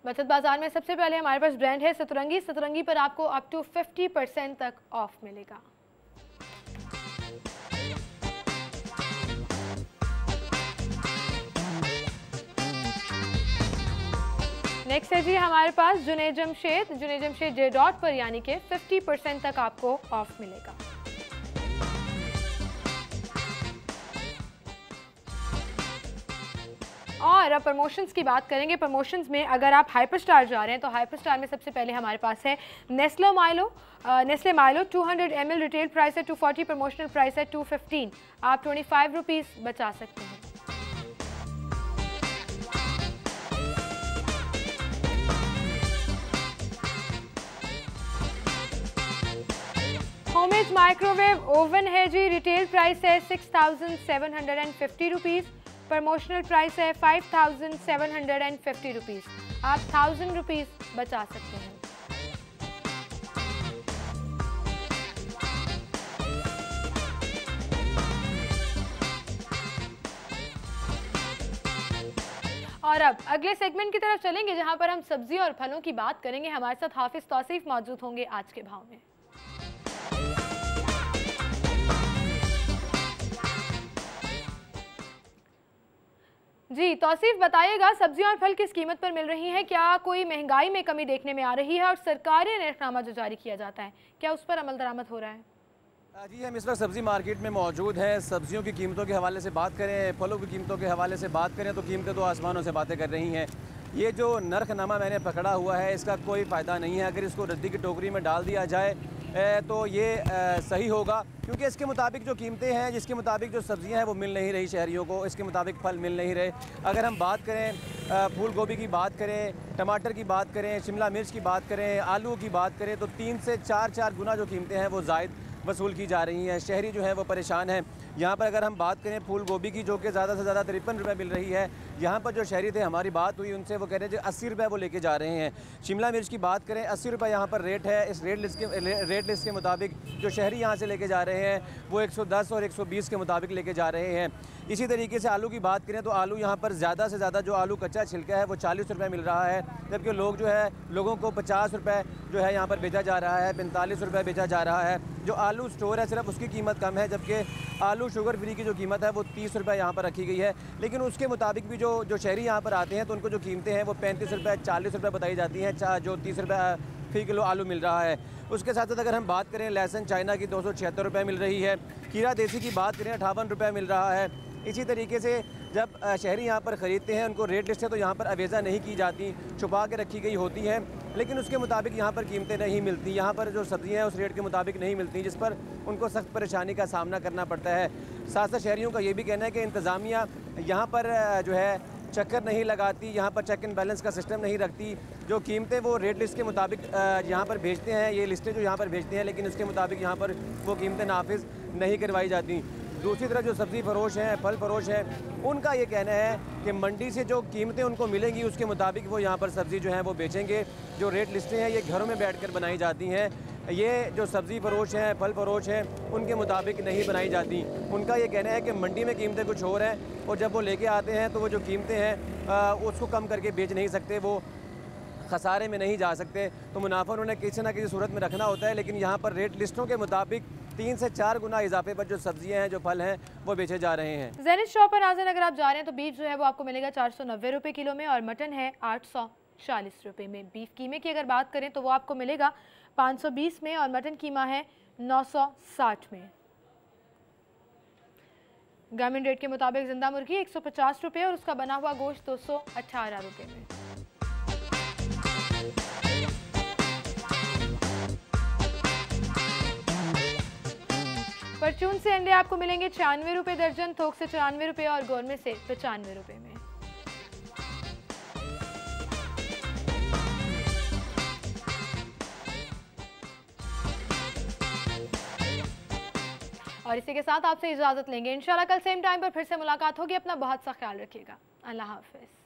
बचत बाजार में सबसे पहले हमारे पास ब्रांड है सतरंगी। सतरंगी पर आपको अप टू 50% तक ऑफ मिलेगा। नेक्स्ट है जी हमारे पास जुनैद जमशेद जे डॉट पर यानी कि 50% तक आपको ऑफ मिलेगा। और अब प्रमोशंस की बात करेंगे। प्रमोशंस में अगर आप हाइपर स्टार जा रहे हैं तो हाइपर स्टार में सबसे पहले हमारे पास है Nestle Milo 200 ml retail price है 240, प्रमोशनल प्राइस है 215। आप 25 रुपीज़ बचा सकते हैं। होमेज माइक्रोवेव ओवन है जी, रिटेल प्राइस है 6,750 रुपीज़, प्रमोशनल प्राइस है 5,750 रुपीज़। आप 1,000 रुपीज़ बचा सकते हैं। और अब अगले सेगमेंट की तरफ चलेंगे जहां पर हम सब्जी और फलों की बात करेंगे। हमारे साथ हाफिज तौसीफ मौजूद होंगे आज के भाव में। जी तौसीफ बताइएगा, सब्जियां और फल किस कीमत पर मिल रही हैं? क्या कोई महंगाई में कमी देखने में आ रही है? और सरकारी निर्खनामा जो जारी किया जाता है क्या उस पर अमल दरामद हो रहा है? जी हम इस वक्त सब्ज़ी मार्केट में मौजूद हैं। सब्जियों की कीमतों के हवाले से बात करें, फलों की कीमतों के हवाले से बात करें तो कीमतें तो आसमानों से बातें कर रही हैं। ये जो नरखनामा मैंने पकड़ा हुआ है इसका कोई फ़ायदा नहीं है। अगर इसको रद्दी की टोकरी में डाल दिया जाए तो ये सही होगा, क्योंकि इसके मुताबिक जो कीमतें हैं, जिसके मुताबिक जो सब्ज़ियां हैं वो मिल नहीं रही शहरियों को, इसके मुताबिक फल मिल नहीं रहे। अगर हम बात करें फूल गोभी की बात करें, टमाटर की बात करें, शिमला मिर्च की बात करें, आलू की बात करें तो 3 से 4 गुना जो कीमतें हैं वो ज़ायद वसूल की जा रही हैं। शहरी जो है वो परेशान हैं। यहाँ पर अगर हम बात करें फूल गोभी की, जो कि ज़्यादा से ज़्यादा 53 रुपये मिल रही है, यहाँ पर जो शहरी थे हमारी बात हुई उनसे, वो कह रहे थे 80 रुपये वो लेके जा रहे हैं। शिमला मिर्च की बात करें 80 रुपये यहाँ पर रेट है। इस रेट लिस्ट के मुताबिक जो शहरी यहाँ से लेके जा रहे हैं वो 110 और 120 के मुताबिक लेके जा रहे हैं। इसी तरीके से आलू की बात करें तो आलू यहाँ पर ज़्यादा से ज़्यादा जो आलू कच्चा छिलका है वो 40 रुपये मिल रहा है, जबकि लोगों को 50 रुपये जो है यहाँ पर बेचा जा रहा है, 45 रुपये बेचा जा रहा है। जो आलू स्टोर है सिर्फ उसकी कीमत कम है, जबकि आलू शुगर फ्री की जो कीमत है वो 30 रुपये यहाँ पर रखी गई है। लेकिन उसके मुताबिक भी जो शहरी यहाँ पर आते हैं तो उनको जो कीमतें हैं वो 35 रुपये 40 रुपये बताई जाती हैं, जो 30 रुपये फी किलो आलू मिल रहा है। उसके साथ साथ अगर हम बात करें लहसुन चाइना की 276 रुपये मिल रही है। खीरा देसी की बात करें 58 रुपये मिल रहा है। इसी तरीके से जब शहरी यहाँ पर ख़रीदते हैं उनको रेट लिस्ट है तो यहाँ पर अवेज़ा नहीं की जाती, छुपा के रखी गई होती हैं, लेकिन उसके मुताबिक यहाँ पर कीमतें नहीं मिलती। यहाँ पर जो सब्जियाँ हैं उस रेट के मुताबिक नहीं मिलती, जिस पर उनको सख्त परेशानी का सामना करना पड़ता है। साथ साथ शहरियों का ये भी कहना है कि इंतज़ामिया यहाँ पर जो है चक्कर नहीं लगाती, यहाँ पर चेक एंड बैलेंस का सिस्टम नहीं रखती। जो कीमतें वो रेट लिस्ट के मुताबिक यहाँ पर भेजते हैं, ये लिस्टें जो यहाँ पर भेजते हैं, लेकिन उसके मुताबिक यहाँ पर वो कीमतें नाफिज नहीं करवाई जाती। दूसरी तरफ जो सब्ज़ी फरोश हैं, फल फरोश हैं, उनका ये कहना है कि मंडी से जो कीमतें उनको मिलेंगी उसके मुताबिक वो यहाँ पर सब्ज़ी जो है वो बेचेंगे। जो रेट लिस्टें हैं ये घरों में बैठकर बनाई जाती हैं, ये जो सब्ज़ी फरोश हैं, फल फरोश हैं, उनके मुताबिक नहीं बनाई जाती। उनका ये कहना है कि मंडी में कीमतें कुछ और हैं और जब वो लेके आते हैं तो वो जो कीमतें हैं उसको कम करके बेच नहीं सकते, वो खसारे में नहीं जा सकते। तो मुनाफा उन्होंने किसी ना किसी सूरत में रखना होता है, लेकिन यहाँ पर रेट लिस्टों के मुताबिक 3 से 4 गुना इजाफे पर जो सब्जियां हैं, जो फल हैं, वो बेचे जा रहे हैं। ज़ेनिथ शॉप पर नाज़रीन अगर आप जा रहे हैं तो बीफ जो है वो आपको मिलेगा 490 रुपये किलो में और मटन है 840 रुपये में। बीफ कीमे की अगर बात करें तो वो आपको मिलेगा 520 में और मटन कीमा है 960 में। गवर्नमेंट रेट के मुताबिक जिंदा मुर्गी 150 रुपये और उसका बना हुआ गोश्त 218 रुपये में। परचून से अंडे आपको मिलेंगे 96 रुपये दर्जन, थोक से 94 रुपये और गोरमे से 95 रुपये में। और इसी के साथ आपसे इजाजत लेंगे। इंशाल्लाह कल सेम टाइम पर फिर से मुलाकात होगी। अपना बहुत सा ख्याल रखिएगा। अल्लाह हाफिज।